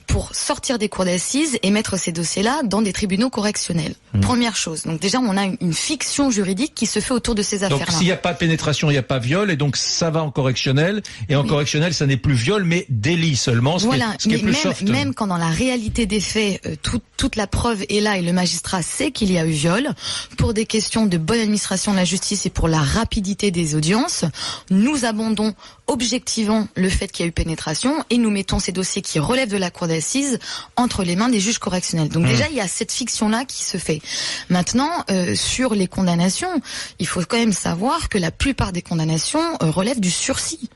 pour sortir des cours d'assises et mettre ces dossiers-là dans des tribunaux correctionnels. Première chose. Donc déjà, on a une fiction juridique qui se fait autour de ces affaires-là. Donc s'il n'y a pas pénétration, il n'y a pas viol, et donc ça va en correctionnel. Et en correctionnel, ça n'est plus viol, mais délit seulement, ce qui est plus soft. Même quand dans la réalité des faits, toute la preuve est là et le magistrat sait qu'il y a eu viol, pour des questions de bonne administration de la justice et pour la rapidité des audiences, nous abondons objectivement le fait qu'il y a eu pénétration et nous mettons ces dossiers qui relèvent de la cour d'assises entre les mains des juges correctionnels. Donc déjà, il y a cette fiction-là qui se fait. Maintenant, sur les condamnations, il faut quand même savoir que la plupart des condamnations relèvent du sursis.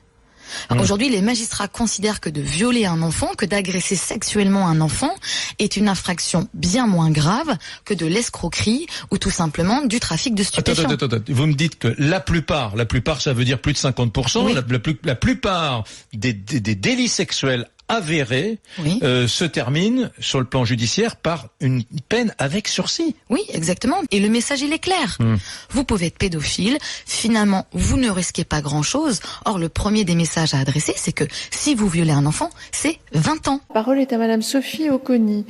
Aujourd'hui, les magistrats considèrent que de violer un enfant, que d'agresser sexuellement un enfant est une infraction bien moins grave que de l'escroquerie ou tout simplement du trafic de stupéfiants. Attends. Vous me dites que la plupart, ça veut dire plus de 50%, oui. La plupart des délits sexuels avérés se termine sur le plan judiciaire par une peine avec sursis. Oui, exactement. Et le message, il est clair. Vous pouvez être pédophile, finalement, vous ne risquez pas grand-chose. Or, le premier des messages à adresser, c'est que si vous violez un enfant, c'est 20 ans. La parole est à Madame Sophie Oconi,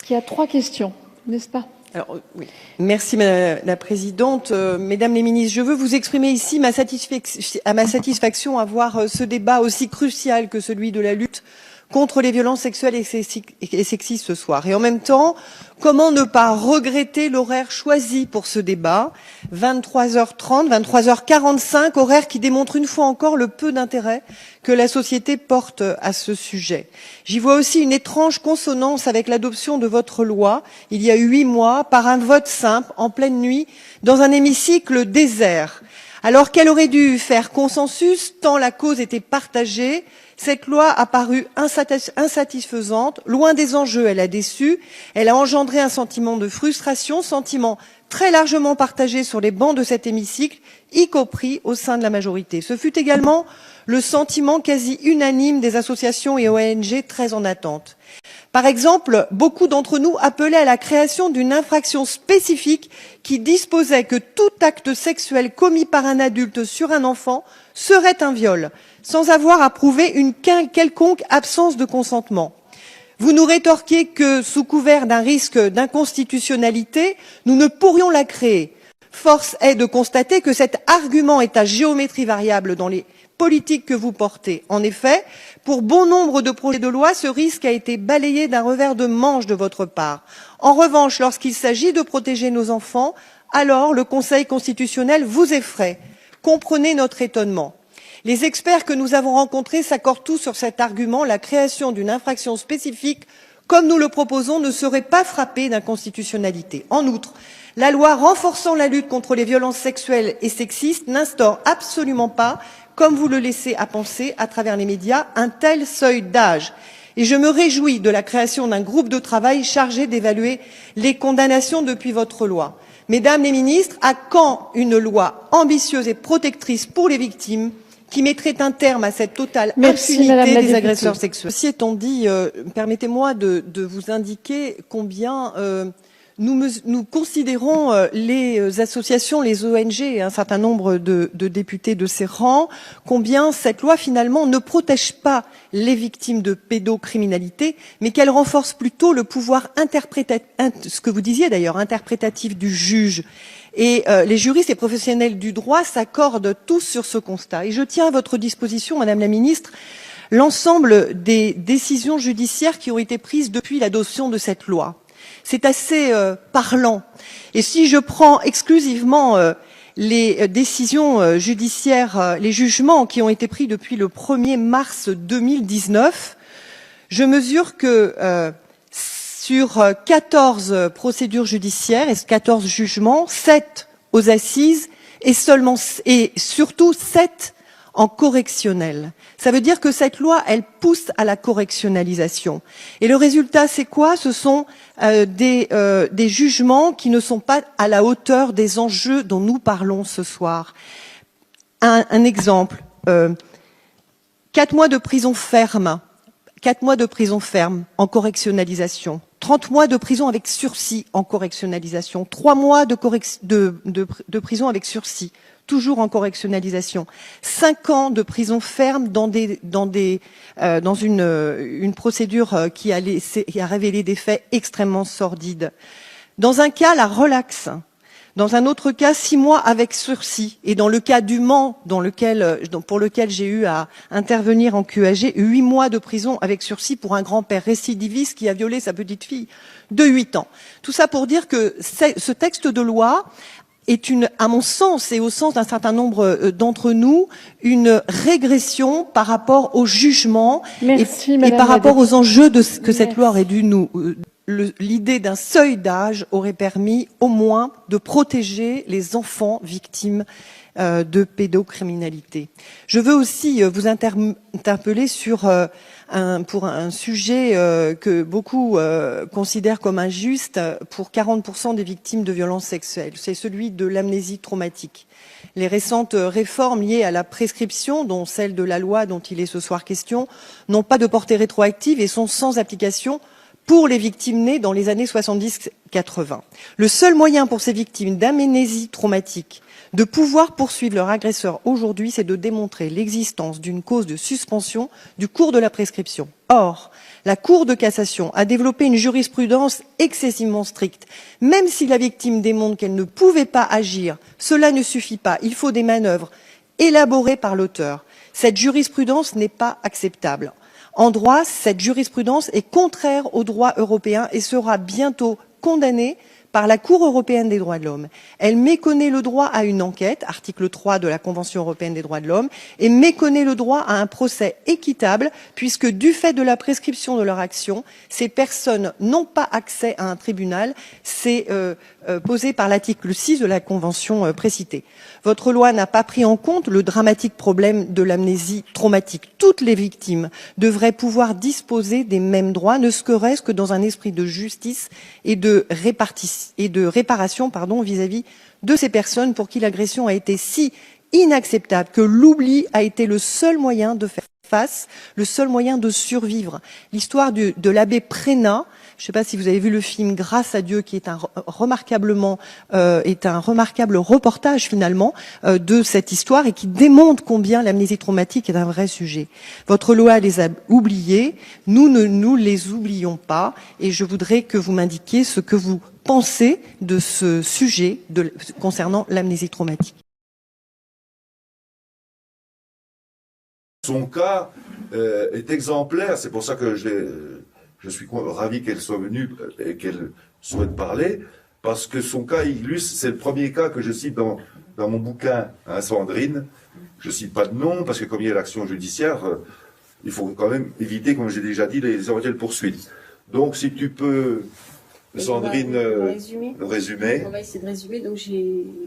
qui a 3 questions, n'est-ce pas ? Alors, oui. Merci Madame la Présidente. Mesdames les ministres, je veux vous exprimer ici ma satisfaction à voir ce débat aussi crucial que celui de la lutte contre les violences sexuelles et sexistes ce soir. Et en même temps, comment ne pas regretter l'horaire choisi pour ce débat, 23h30, 23h45, horaire qui démontre une fois encore le peu d'intérêt que la société porte à ce sujet. J'y vois aussi une étrange consonance avec l'adoption de votre loi, il y a 8 mois, par un vote simple, en pleine nuit, dans un hémicycle désert. Alors qu'elle aurait dû faire consensus, tant la cause était partagée, cette loi a paru insatisfaisante, loin des enjeux, elle a déçu, elle a engendré un sentiment de frustration, sentiment très largement partagé sur les bancs de cet hémicycle, y compris au sein de la majorité. Ce fut également le sentiment quasi unanime des associations et ONG très en attente. Par exemple, beaucoup d'entre nous appelaient à la création d'une infraction spécifique qui disposait que tout acte sexuel commis par un adulte sur un enfant serait un viol, sans avoir à prouver une quelconque absence de consentement. Vous nous rétorquez que, sous couvert d'un risque d'inconstitutionnalité, nous ne pourrions la créer. Force est de constater que cet argument est à géométrie variable dans les politiques que vous portez. En effet, pour bon nombre de projets de loi, ce risque a été balayé d'un revers de manche de votre part. En revanche, lorsqu'il s'agit de protéger nos enfants, alors le Conseil constitutionnel vous effraie. Comprenez notre étonnement. Les experts que nous avons rencontrés s'accordent tous sur cet argument. La création d'une infraction spécifique, comme nous le proposons, ne serait pas frappée d'inconstitutionnalité. En outre, la loi renforçant la lutte contre les violences sexuelles et sexistes n'instaure absolument pas, comme vous le laissez à penser à travers les médias, un tel seuil d'âge. Et je me réjouis de la création d'un groupe de travail chargé d'évaluer les condamnations depuis votre loi. Mesdames les ministres, à quand une loi ambitieuse et protectrice pour les victimes qui mettrait un terme à cette totale impunité des agresseurs sexuels? Ceci étant dit, permettez-moi de vous indiquer combien nous considérons les associations, les ONG et un certain nombre de députés de ces rangs, combien cette loi finalement ne protège pas les victimes de pédocriminalité, mais qu'elle renforce plutôt le pouvoir interprétatif, ce que vous disiez d'ailleurs, interprétatif du juge. Et les juristes et professionnels du droit s'accordent tous sur ce constat. Et je tiens à votre disposition, Madame la Ministre, l'ensemble des décisions judiciaires qui ont été prises depuis l'adoption de cette loi. C'est assez parlant. Et si je prends exclusivement les décisions judiciaires, les jugements qui ont été pris depuis le 1er mars 2019, je mesure que sur 14 procédures judiciaires et 14 jugements, 7 aux assises et surtout 7 en correctionnel. Ça veut dire que cette loi, elle pousse à la correctionnalisation. Et le résultat, c'est quoi? Ce sont des jugements qui ne sont pas à la hauteur des enjeux dont nous parlons ce soir. Un exemple, 4 mois de prison ferme, 4 mois de prison ferme en correctionnalisation, 30 mois de prison avec sursis en correctionnalisation, 3 mois de prison avec sursis, toujours en correctionnalisation, 5 ans de prison ferme dans une procédure qui a révélé des faits extrêmement sordides. Dans un cas, la relaxe. Dans un autre cas, 6 mois avec sursis. Et dans le cas du Mans, pour lequel j'ai eu à intervenir en QAG, 8 mois de prison avec sursis pour un grand-père récidiviste qui a violé sa petite fille de 8 ans. Tout ça pour dire que ce texte de loi est à mon sens et au sens d'un certain nombre d'entre nous, une régression par rapport au jugement et par rapport aux enjeux que cette loi aurait dû nous... L'idée d'un seuil d'âge aurait permis au moins de protéger les enfants victimes de pédocriminalité. Je veux aussi vous interpeller pour un sujet que beaucoup considèrent comme injuste pour 40% des victimes de violences sexuelles. C'est celui de l'amnésie traumatique. Les récentes réformes liées à la prescription, dont celle de la loi dont il est ce soir question, n'ont pas de portée rétroactive et sont sans application pour les victimes nées dans les années 70-80. Le seul moyen pour ces victimes d'amnésie traumatique de pouvoir poursuivre leur agresseur aujourd'hui, c'est de démontrer l'existence d'une cause de suspension du cours de la prescription. Or, la Cour de cassation a développé une jurisprudence excessivement stricte. Même si la victime démontre qu'elle ne pouvait pas agir, cela ne suffit pas. Il faut des manœuvres élaborées par l'auteur. Cette jurisprudence n'est pas acceptable. En droit, cette jurisprudence est contraire au droit européen et sera bientôt condamnée par la Cour européenne des droits de l'homme. Elle méconnaît le droit à une enquête, article 3 de la Convention européenne des droits de l'homme, et méconnaît le droit à un procès équitable, puisque du fait de la prescription de leur action, ces personnes n'ont pas accès à un tribunal. C'est posé par l'article 6 de la Convention précitée. Votre loi n'a pas pris en compte le dramatique problème de l'amnésie traumatique. Toutes les victimes devraient pouvoir disposer des mêmes droits, ne serait-ce que dans un esprit de justice et de réparation vis-à-vis de ces personnes pour qui l'agression a été si inacceptable que l'oubli a été le seul moyen de faire face, le seul moyen de survivre. L'histoire de l'abbé Prénat, je ne sais pas si vous avez vu le film Grâce à Dieu, qui est un remarquable reportage finalement de cette histoire et qui démontre combien l'amnésie traumatique est un vrai sujet. Votre loi les a oubliés, nous ne nous les oublions pas, et je voudrais que vous m'indiquiez ce que vous pensez de ce sujet concernant l'amnésie traumatique. Son cas est exemplaire, c'est pour ça que je suis ravi qu'elle soit venue et qu'elle souhaite parler, parce que son cas illustre, c'est le premier cas que je cite dans mon bouquin, hein, Sandrine. Je cite pas de nom, parce que comme il y a l'action judiciaire, il faut quand même éviter, comme j'ai déjà dit, les éventuelles poursuites. Donc si tu peux, Sandrine, résumer. On va essayer de résumer. Donc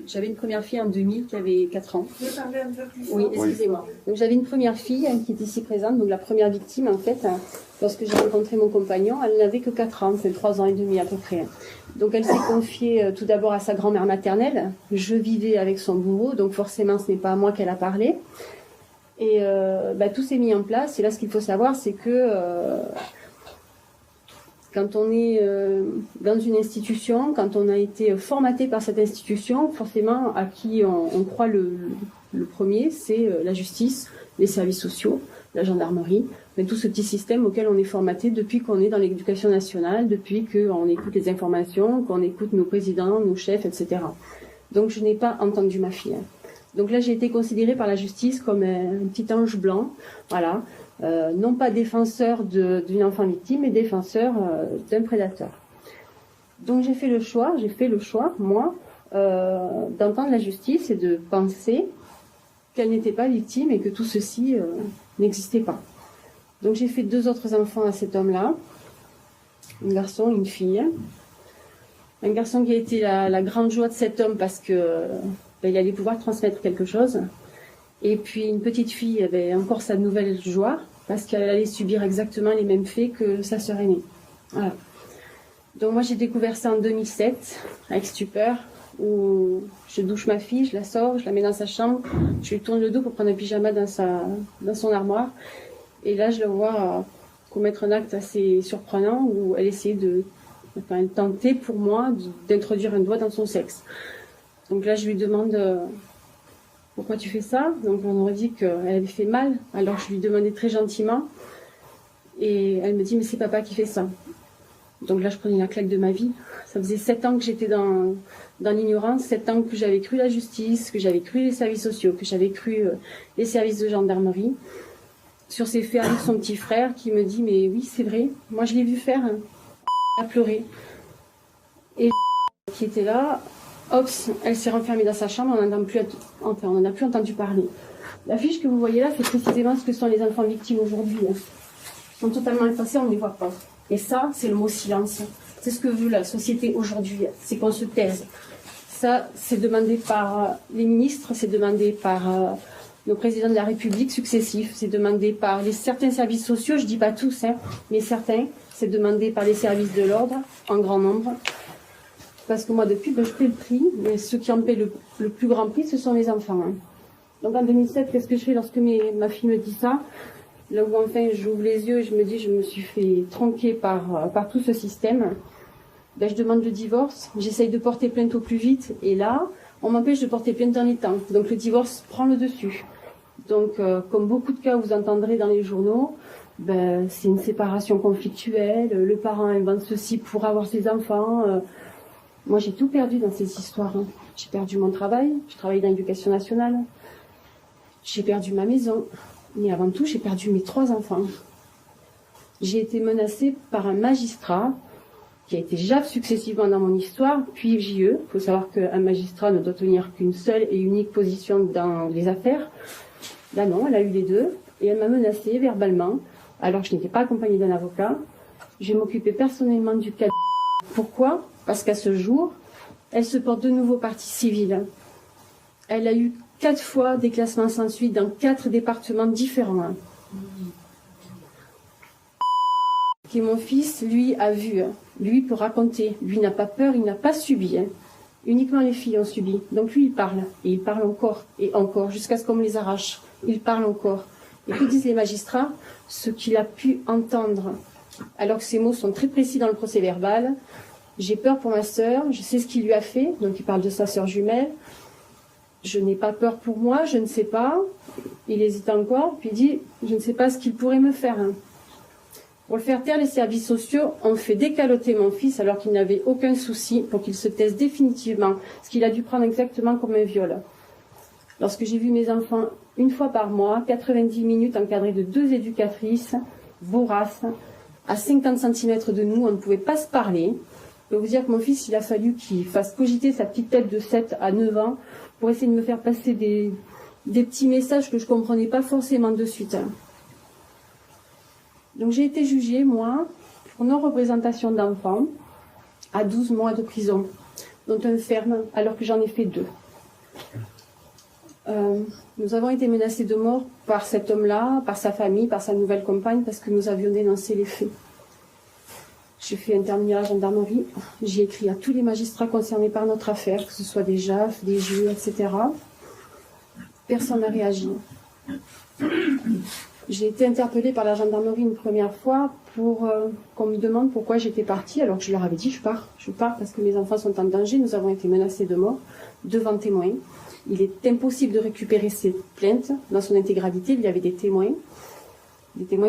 j'avais une première fille en 2000 qui avait 4 ans. Vous pouvez parler un peu plus fort. Oui, excusez-moi. Donc j'avais une première fille qui est ici présente, donc la première victime en fait. Lorsque j'ai rencontré mon compagnon, elle n'avait que 4 ans, c'est 3 ans et demi à peu près. Donc elle s'est confiée tout d'abord à sa grand-mère maternelle. Je vivais avec son bourreau, donc forcément ce n'est pas à moi qu'elle a parlé. Et tout s'est mis en place. Et là, ce qu'il faut savoir, c'est que quand on est dans une institution, quand on a été formaté par cette institution, forcément, à qui on croit le premier, c'est la justice, les services sociaux, la gendarmerie, mais tout ce petit système auquel on est formaté depuis qu'on est dans l'éducation nationale, depuis qu'on écoute les informations, qu'on écoute nos présidents, nos chefs, etc. Donc je n'ai pas entendu ma fille. Donc là, j'ai été considérée par la justice comme un petit ange blanc, voilà. Non pas défenseur d'une enfant victime, mais défenseur d'un prédateur. Donc j'ai fait le choix, moi, d'entendre la justice et de penser qu'elle n'était pas victime et que tout ceci n'existait pas. Donc j'ai fait 2 autres enfants à cet homme-là, un garçon, une fille. Un garçon qui a été la grande joie de cet homme parce que il allait pouvoir transmettre quelque chose. Et puis une petite fille avait encore sa nouvelle joie, parce qu'elle allait subir exactement les mêmes faits que sa sœur aînée. Voilà. Donc moi j'ai découvert ça en 2007, avec stupeur, où je douche ma fille, je la sors, je la mets dans sa chambre, je lui tourne le dos pour prendre un pyjama dans son armoire. Et là je la vois commettre un acte assez surprenant, où elle essayait elle tentait pour moi d'introduire un doigt dans son sexe. Donc là je lui demande... Pourquoi tu fais ça? Donc on aurait dit qu'elle avait fait mal. Alors je lui demandais très gentiment. Et elle me dit, mais c'est papa qui fait ça. Donc là je prenais la claque de ma vie. Ça faisait 7 ans que j'étais dans l'ignorance, 7 ans que j'avais cru la justice, que j'avais cru les services sociaux, que j'avais cru les services de gendarmerie. Sur ces faits avec son petit frère qui me dit, mais oui c'est vrai, moi je l'ai vu faire. Elle a pleuré. Et qui était là... Ops, elle s'est renfermée dans sa chambre, on n'en a plus entendu parler. La fiche que vous voyez là, c'est précisément ce que sont les enfants victimes aujourd'hui. Ils sont totalement effacés, on ne les voit pas. Et ça, c'est le mot silence. C'est ce que veut la société aujourd'hui, c'est qu'on se taise. Ça, c'est demandé par les ministres, c'est demandé par nos présidents de la République successifs, c'est demandé par certains services sociaux, je ne dis pas tous, mais certains, c'est demandé par les services de l'ordre, en grand nombre. Parce que moi, depuis, je paie le prix, mais ceux qui en paient le plus grand prix, ce sont les enfants. Donc en 2007, qu'est-ce que je fais lorsque ma fille me dit ça? là où enfin j'ouvre les yeux et je me dis je me suis fait tronquer par tout ce système, ben, je demande le divorce, j'essaye de porter plainte au plus vite et là on m'empêche de porter plainte dans les temps, donc le divorce prend le dessus. Donc comme beaucoup de cas vous entendrez dans les journaux, ben, c'est une séparation conflictuelle, le parent invente ceci pour avoir ses enfants. Moi j'ai tout perdu dans ces histoires, hein. J'ai perdu mon travail, je travaille dans l'éducation nationale, j'ai perdu ma maison, mais avant tout j'ai perdu mes 3 enfants. J'ai été menacée par un magistrat qui a été JAF successivement dans mon histoire, puis JE. Il faut savoir qu'un magistrat ne doit tenir qu'une seule et unique position dans les affaires. Là non, elle a eu les deux, et elle m'a menacée verbalement, alors que je n'étais pas accompagnée d'un avocat. Je m'occupais personnellement du cas. Pourquoi ? Parce qu'à ce jour, elle se porte de nouveau partie civile. Elle a eu 4 fois des classements sans suite dans 4 départements différents. Et mon fils, lui, a vu. Lui peut raconter. Lui n'a pas peur, il n'a pas subi. Uniquement les filles ont subi. Donc lui, il parle. Et il parle encore et encore, jusqu'à ce qu'on me les arrache. Il parle encore. Et que disent les magistrats ? Ce qu'il a pu entendre. Alors que ces mots sont très précis dans le procès verbal. J'ai peur pour ma sœur, je sais ce qu'il lui a fait. Donc il parle de sa sœur jumelle. Je n'ai pas peur pour moi, je ne sais pas. Il hésite encore, puis il dit, je ne sais pas ce qu'il pourrait me faire. Pour le faire taire, les services sociaux ont fait décaloter mon fils alors qu'il n'avait aucun souci pour qu'il se taise définitivement, ce qu'il a dû prendre exactement comme un viol. Lorsque j'ai vu mes enfants 1 fois par mois, 90 minutes encadrés de 2 éducatrices, bourrasses, à 50 cm de nous, on ne pouvait pas se parler. Je peux vous dire que mon fils, il a fallu qu'il fasse cogiter sa petite tête de 7 à 9 ans pour essayer de me faire passer des petits messages que je ne comprenais pas forcément de suite. Donc j'ai été jugée, moi, pour non-représentation d'enfants, à 12 mois de prison, dont un ferme, alors que j'en ai fait 2. Nous avons été menacés de mort par cet homme-là, par sa famille, par sa nouvelle compagne, parce que nous avions dénoncé les faits. J'ai fait intervenir la gendarmerie, j'ai écrit à tous les magistrats concernés par notre affaire, que ce soit des JAF, des JE, etc. Personne n'a réagi. J'ai été interpellée par la gendarmerie une première fois pour qu'on me demande pourquoi j'étais partie, alors que je leur avais dit je pars parce que mes enfants sont en danger, nous avons été menacés de mort devant témoins. Il est impossible de récupérer ces plaintes dans son intégralité, il y avait des témoins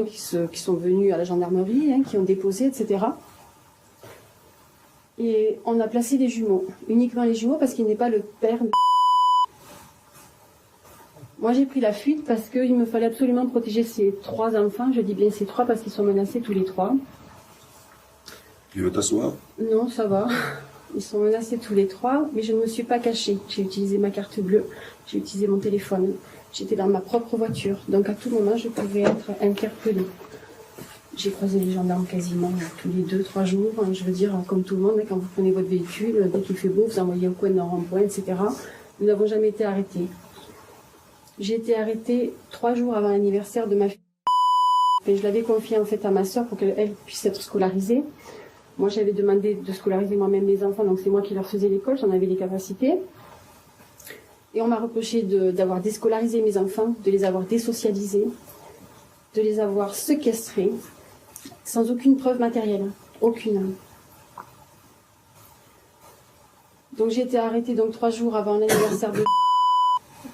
qui sont venus à la gendarmerie, qui ont déposé, etc. Et on a placé les jumeaux, uniquement les jumeaux parce qu'il n'est pas le père de... Moi, j'ai pris la fuite parce qu'il me fallait absolument protéger ces 3 enfants. Je dis bien ces 3 parce qu'ils sont menacés tous les 3. Tu veux t'asseoir ? Non, ça va. Ils sont menacés tous les 3, mais je ne me suis pas cachée. J'ai utilisé ma carte bleue, j'ai utilisé mon téléphone. J'étais dans ma propre voiture, donc à tout moment, je pouvais être interpellée. J'ai croisé les gendarmes quasiment tous les 2-3 jours. Je veux dire, comme tout le monde, quand vous prenez votre véhicule, dès qu'il fait beau, vous envoyez au coin d'un rond-point, etc. Nous n'avons jamais été arrêtés. J'ai été arrêtée 3 jours avant l'anniversaire de ma fille. Et je l'avais confiée en fait à ma sœur pour qu'elle puisse être scolarisée. Moi, j'avais demandé de scolariser moi-même mes enfants, donc c'est moi qui leur faisais l'école, j'en avais les capacités. Et on m'a reproché d'avoir déscolarisé mes enfants, de les avoir désocialisés, de les avoir séquestrés, sans aucune preuve matérielle, aucune. Donc j'ai été arrêtée 3 jours avant l'anniversaire de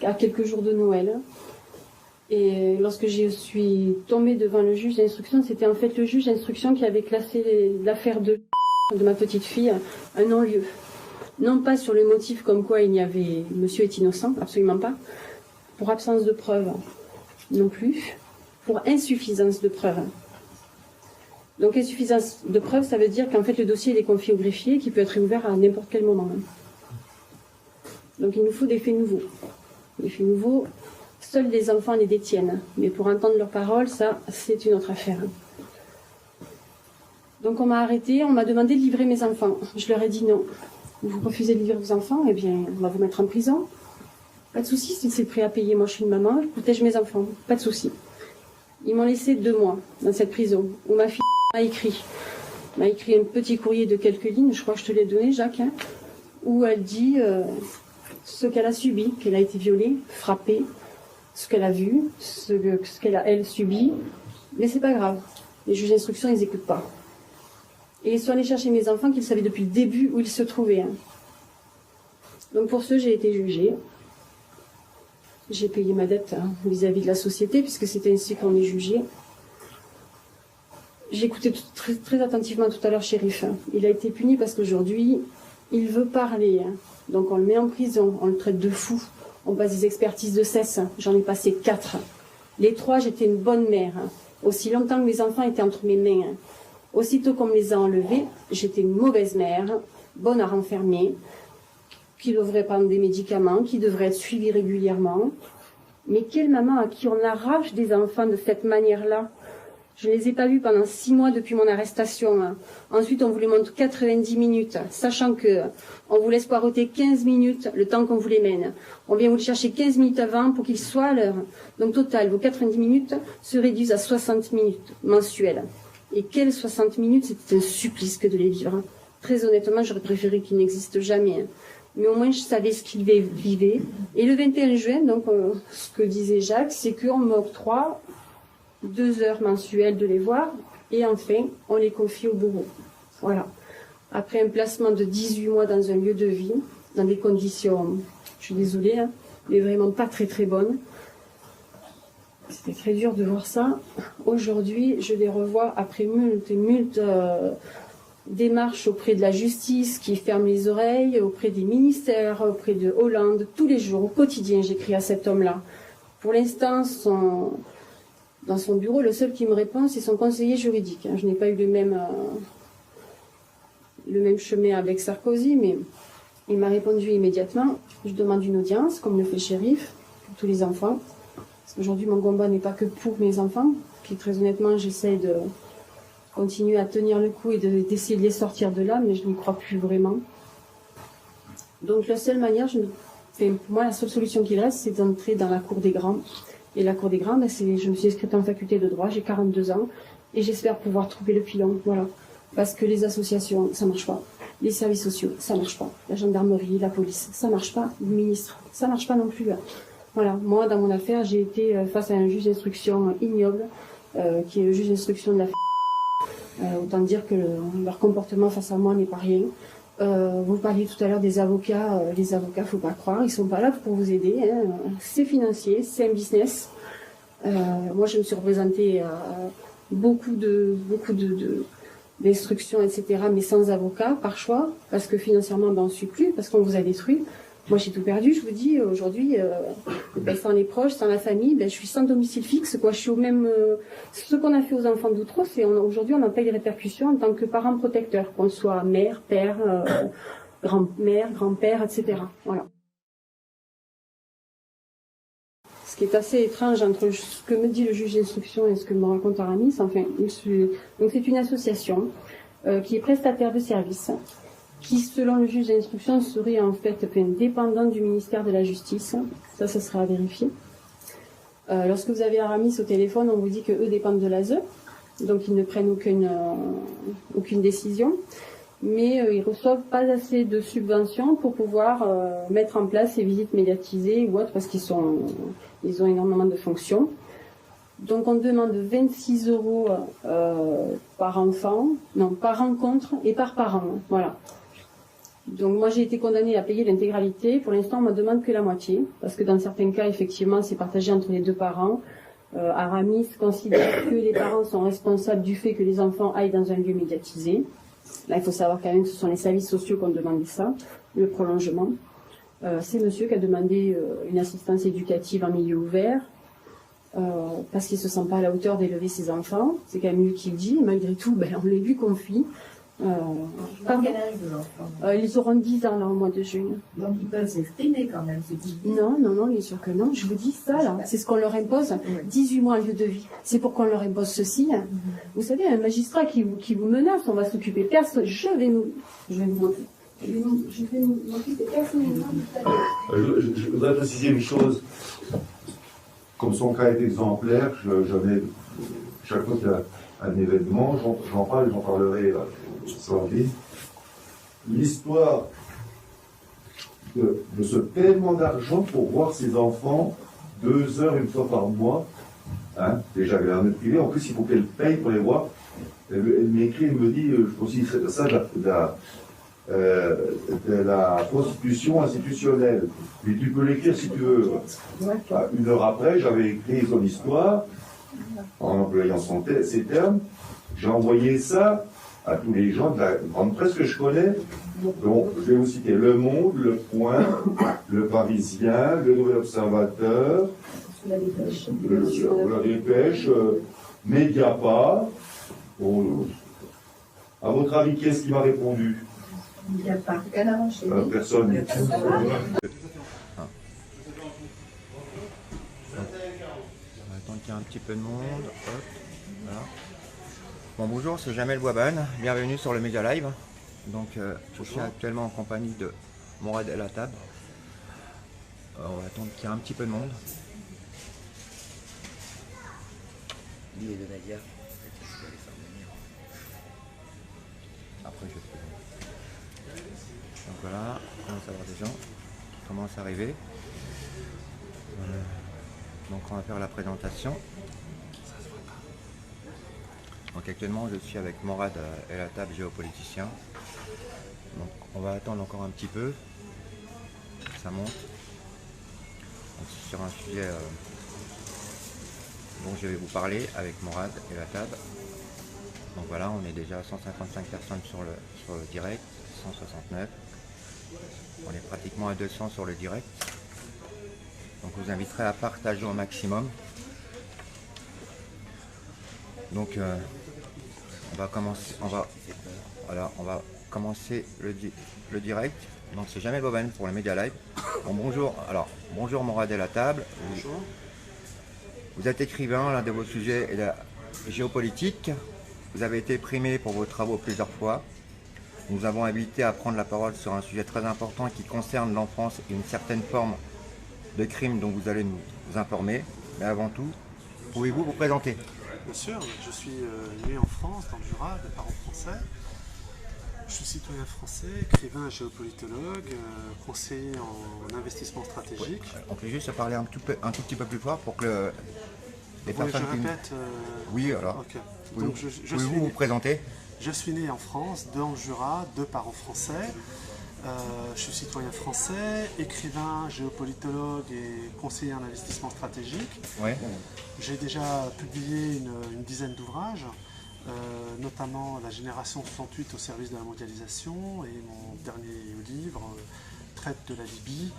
à quelques jours de Noël. Et lorsque je suis tombée devant le juge d'instruction, c'était en fait le juge d'instruction qui avait classé l'affaire de ma petite fille un non-lieu. Non pas sur le motif comme quoi il y avait monsieur est innocent, absolument pas. Pour absence de preuves, non plus. Pour insuffisance de preuves. Donc insuffisance de preuves, ça veut dire qu'en fait le dossier il est confié au greffier qui peut être réouvert à n'importe quel moment. Donc il nous faut des faits nouveaux. Les faits nouveaux, seuls les enfants les détiennent. Mais pour entendre leurs paroles, ça, c'est une autre affaire. Donc on m'a arrêtée, on m'a demandé de livrer mes enfants. Je leur ai dit non. Vous refusez de livrer vos enfants, eh bien, on va vous mettre en prison. Pas de souci, si c'est le prix à payer. Moi, je suis une maman, je protège mes enfants. Pas de souci. Ils m'ont laissé 2 mois dans cette prison, où ma fille m'a écrit un petit courrier de quelques lignes, je crois que je te l'ai donné, Jacques, où elle dit ce qu'elle a subi, qu'elle a été violée, frappée, ce qu'elle a vu, ce qu'elle a, elle, subi. Mais c'est pas grave. Les juges d'instruction, ils n'écoutent pas. Et ils sont allés chercher mes enfants qu'ils savaient depuis le début où ils se trouvaient. Donc pour ce, j'ai été jugée. J'ai payé ma dette vis-à-vis de la société, puisque c'était ainsi qu'on est jugé. J'ai écouté très, très attentivement tout à l'heure Chérif. Il a été puni parce qu'aujourd'hui, il veut parler. Donc on le met en prison, on le traite de fou. On passe des expertises de cesse. J'en ai passé 4. Les 3, j'étais une bonne mère. Aussi longtemps que mes enfants étaient entre mes mains. Aussitôt qu'on me les a enlevés, j'étais une mauvaise mère, bonne à renfermer, qui devrait prendre des médicaments, qui devrait être suivie régulièrement. Mais quelle maman à qui on arrache des enfants de cette manière-là? Je ne les ai pas vus pendant 6 mois depuis mon arrestation. Ensuite, on vous les montre 90 minutes, sachant que on vous laisse poireauter 15 minutes le temps qu'on vous les mène. On vient vous les chercher 15 minutes avant pour qu'ils soient à l'heure. Donc, total, vos 90 minutes se réduisent à 60 minutes mensuelles. Et quelles 60 minutes, c'était un supplice que de les vivre. Très honnêtement, j'aurais préféré qu'ils n'existent jamais. Mais au moins, je savais ce qu'ils vivaient. Et le 21 juin, donc, ce que disait Jacques, c'est qu'on m'octroie 2 heures mensuelles de les voir, et enfin, on les confie au bourreau. Voilà. Après un placement de 18 mois dans un lieu de vie, dans des conditions, je suis désolée, mais vraiment pas très très bonnes. C'était très dur de voir ça. Aujourd'hui, je les revois après moult et moult démarches auprès de la justice qui ferme les oreilles, auprès des ministères, auprès de Hollande. Tous les jours, au quotidien, j'écris à cet homme-là. Pour l'instant, dans son bureau, le seul qui me répond, c'est son conseiller juridique. Je n'ai pas eu le même chemin avec Sarkozy, mais il m'a répondu immédiatement. Je demande une audience, comme le fait Chérif, pour tous les enfants. Parce qu'aujourd'hui, mon combat n'est pas que pour mes enfants, puis très honnêtement, j'essaie de continuer à tenir le coup et d'essayer de les sortir de là, mais je n'y crois plus vraiment. Donc la seule manière, pour moi, la seule solution qu'il reste, c'est d'entrer dans la cour des grands. Et la cour des grands, je me suis inscrite en faculté de droit, j'ai 42 ans, et j'espère pouvoir trouver le pilon, voilà. Parce que les associations, ça marche pas. Les services sociaux, ça marche pas. La gendarmerie, la police, ça marche pas. Le ministre, ça marche pas non plus. Voilà. Moi, dans mon affaire, j'ai été face à un juge d'instruction ignoble, qui est le juge d'instruction de la autant dire que leur comportement face à moi n'est pas rien. Vous parliez tout à l'heure des avocats. Les avocats, faut pas croire, ils sont pas là pour vous aider. C'est financier, c'est un business. Moi, je me suis représentée à beaucoup d'instructions, etc., mais sans avocat, par choix, parce que financièrement, on ne suit plus, parce qu'on vous a détruit. Moi, j'ai tout perdu, je vous dis, aujourd'hui, sans les proches, sans la famille, je suis sans domicile fixe, quoi. Je suis au même... ce qu'on a fait aux enfants d'Outreau, c'est aujourd'hui, on en paye les répercussions en tant que parents protecteurs, qu'on soit mère, père, grand-mère, grand-père, etc. Voilà. Ce qui est assez étrange entre ce que me dit le juge d'instruction et ce que me raconte Aramis, enfin, donc c'est une association qui est prestataire de services, qui, selon le juge d'instruction, serait en fait dépendante du ministère de la Justice. Ça sera à vérifier. Lorsque vous avez Aramis au téléphone, on vous dit qu'eux dépendent de l'ASE, donc ils ne prennent aucune décision, mais ils reçoivent pas assez de subventions pour pouvoir mettre en place ces visites médiatisées ou autres, parce qu'ils ont énormément de fonctions. Donc on demande 26 € par enfant, non, par rencontre et par parent. Voilà. Donc moi j'ai été condamnée à payer l'intégralité. Pour l'instant on me demande que la moitié, parce que dans certains cas effectivement c'est partagé entre les 2 parents. Aramis considère que les parents sont responsables du fait que les enfants aillent dans un lieu médiatisé. Là il faut savoir quand même que ce sont les services sociaux qui ont demandé ça, le prolongement. C'est monsieur qui a demandé une assistance éducative en milieu ouvert, parce qu'il ne se sent pas à la hauteur d'élever ses enfants. C'est quand même lui qui le dit. Malgré tout, on les lui confie. Ils auront 10 ans là au mois de juin. Donc ils peuvent s'exprimer quand même, Non, bien sûr que non. Je vous dis ça là, c'est ce qu'on leur impose. 18 mois en lieu de vie. C'est pourquoi on leur impose ceci. Vous savez, un magistrat qui vous menace, on va s'occuper personne. Je vais vous montrer. Je vais m'occuper personnellement. Je voudrais préciser une chose. Comme son cas est exemplaire, j'avais chaque fois qu'il y a un événement, j'en parlerai sans vie. L'histoire de ce paiement d'argent pour voir ses enfants 2 heures une fois par mois. Hein, déjà, elle a un privé. En plus, il faut qu'elle paye pour les voir. Elle m'écrit, elle me dit, je considère ça de la prostitution institutionnelle. Mais tu peux l'écrire si tu veux. 1 heure après, j'avais écrit son histoire, en employant ces termes. J'ai envoyé ça à tous les gens de la grande presse que je connais. Donc, je vais vous citer Le Monde, Le Point, Le Parisien, Le Nouvel Observateur, La Dépêche, Mediapart. Bon, à votre avis, qui est-ce qui m'a répondu? Mediapart, Canard enchaîné. Personne. On va attendre qu'il y ait un petit peu de monde. Hop, voilà. Bon, bonjour, c'est Jamel Bouaban. Bienvenue sur le Média Live. Donc, je suis actuellement en compagnie de Morad El Attab. On va attendre qu'il y ait un petit peu de monde. Lui et de Nadia. Après, je vais. Donc voilà, on commence à voir des gens qui commencent à arriver. Donc on va faire la présentation. Donc actuellement je suis avec Morad El Attab, géopoliticien. Donc on va attendre encore un petit peu. Ça monte. Donc c'est sur un sujet dont je vais vous parler avec Morad El Attab. Donc voilà, on est déjà à 155 personnes sur le direct, 169. On est pratiquement à 200 sur le direct. Donc je vous inviterai à partager au maximum. Donc on va commencer le direct. Donc c'est Jamel Bouaban pour le Média Live. Bon, bonjour Morad El Attab. Bonjour. Vous êtes écrivain, l'un de vos sujets est la géopolitique. Vous avez été primé pour vos travaux plusieurs fois. Nous avons invité à prendre la parole sur un sujet très important qui concerne l'enfance et une certaine forme de crime dont vous allez nous informer. Mais avant tout, pouvez-vous vous présenter? Bien sûr, je suis né en France, dans le Jura, de parents français. Je suis citoyen français, écrivain, géopolitologue, conseiller en investissement stratégique. Oui. On peut juste parler un tout petit peu plus fort pour que les personnes... Je répète. Oui, alors. Okay. Pouvez-vous vous présenter? Je suis né en France, dans le Jura, de parents français. Je suis citoyen français, écrivain, géopolitologue et conseiller en investissement stratégique. Ouais. J'ai déjà publié une dizaine d'ouvrages, notamment La génération 68 au service de la mondialisation et mon dernier livre traite de la Libye,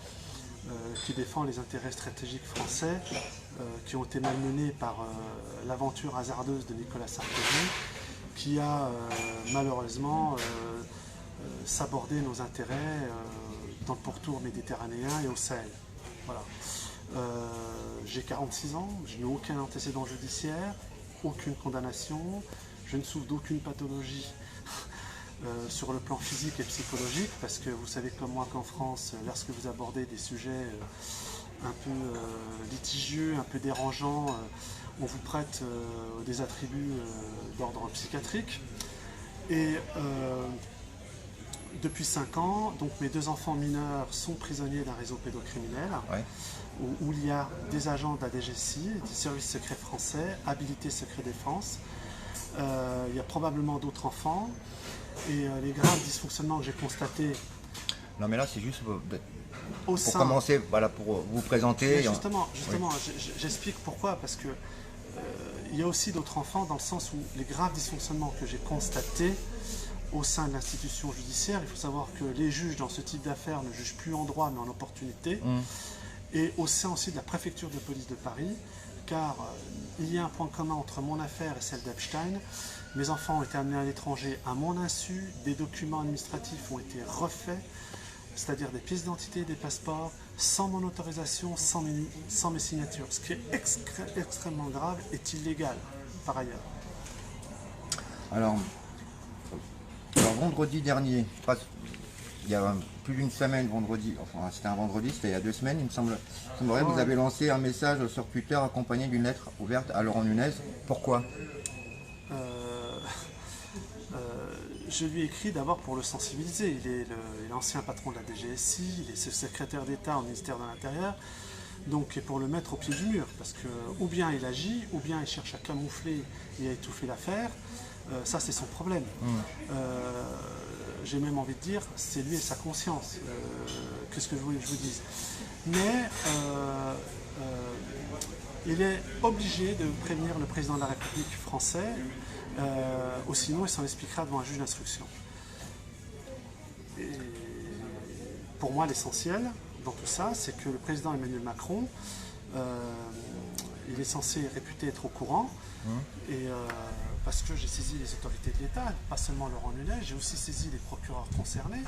qui défend les intérêts stratégiques français qui ont été malmenés par l'aventure hasardeuse de Nicolas Sarkozy, qui a malheureusement sabordé nos intérêts dans le pourtour méditerranéen et au Sahel. Voilà. J'ai 46 ans, je n'ai aucun antécédent judiciaire, aucune condamnation, je ne souffre d'aucune pathologie sur le plan physique et psychologique, parce que vous savez comme moi qu'en France, lorsque vous abordez des sujets un peu litigieux, un peu dérangeants, on vous prête des attributs d'ordre psychiatrique. Et depuis 5 ans, donc mes 2 enfants mineurs sont prisonniers d'un réseau pédocriminel, ouais, où il y a des agents de la DGSI, des services secrets français, habilités secret défense. Il y a probablement d'autres enfants. Et les graves dysfonctionnements que j'ai constatés... Non mais là c'est juste pour commencer, voilà, pour vous présenter. Mais justement, oui. J'explique pourquoi, parce que il y a aussi d'autres enfants dans le sens où les graves dysfonctionnements que j'ai constatés au sein de l'institution judiciaire, il faut savoir que les juges dans ce type d'affaires ne jugent plus en droit mais en opportunité, et au sein aussi de la préfecture de police de Paris, car il y a un point commun entre mon affaire et celle d'Epstein. Mes enfants ont été amenés à l'étranger à mon insu, des documents administratifs ont été refaits, c'est-à-dire des pièces d'identité, des passeports, sans mon autorisation, sans mes signatures, ce qui est extrêmement grave et illégal par ailleurs. Alors vendredi dernier, il y a plus d'une semaine, vendredi, enfin c'était un vendredi, c'était il y a 2 semaines, il me semblerait, vous avez lancé un message sur Twitter accompagné d'une lettre ouverte à Laurent Nunez. Pourquoi? Je lui ai écrit d'abord pour le sensibiliser. Il est l'ancien patron de la DGSI, il est secrétaire d'État au ministère de l'Intérieur. Donc, et pour le mettre au pied du mur, parce que ou bien il agit, ou bien il cherche à camoufler et à étouffer l'affaire. Ça, c'est son problème. J'ai même envie de dire, c'est lui et sa conscience. Qu'est-ce que je voulais que je vous dise? Mais il est obligé de prévenir le président de la République français, ou sinon il s'en expliquera devant un juge d'instruction. Pour moi, l'essentiel dans tout ça, c'est que le président Emmanuel Macron, il est censé réputé être au courant, et parce que j'ai saisi les autorités de l'État, pas seulement Laurent Nunez, j'ai aussi saisi les procureurs concernés,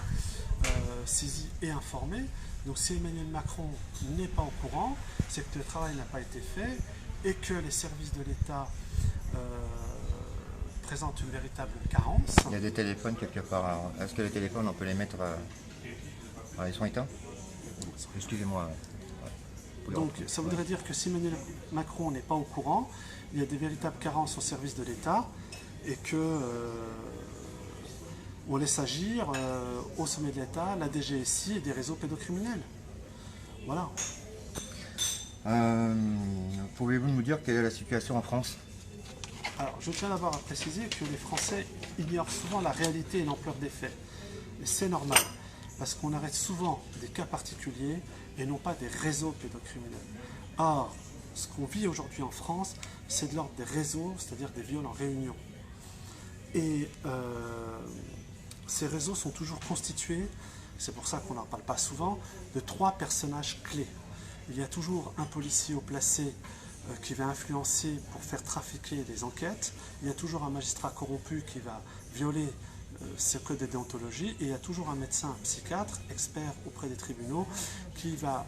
saisis et informés. Donc si Emmanuel Macron n'est pas au courant, c'est que le travail n'a pas été fait et que les services de l'État présentent une véritable carence. Il y a des téléphones quelque part. Est-ce que les téléphones, on peut les mettre... ils sont éteints? Excusez-moi. Donc ça voudrait dire que si Emmanuel Macron n'est pas au courant, il y a des véritables carences au service de l'État et que on laisse agir au sommet de l'État la DGSI et des réseaux pédocriminels. Voilà. Pouvez-vous nous dire quelle est la situation en France? Alors, je tiens d'abord à préciser que les Français ignorent souvent la réalité et l'ampleur des faits. Et c'est normal, parce qu'on arrête souvent des cas particuliers et non pas des réseaux pédocriminels. Or, ce qu'on vit aujourd'hui en France, c'est de l'ordre des réseaux, c'est-à-dire des viols en réunion. Et ces réseaux sont toujours constitués, c'est pour ça qu'on n'en parle pas souvent, de 3 personnages clés. Il y a toujours un policier haut placé qui va influencer pour faire trafiquer des enquêtes. Il y a toujours un magistrat corrompu qui va violer ce code de déontologie. Et il y a toujours un médecin, un psychiatre, expert auprès des tribunaux, qui va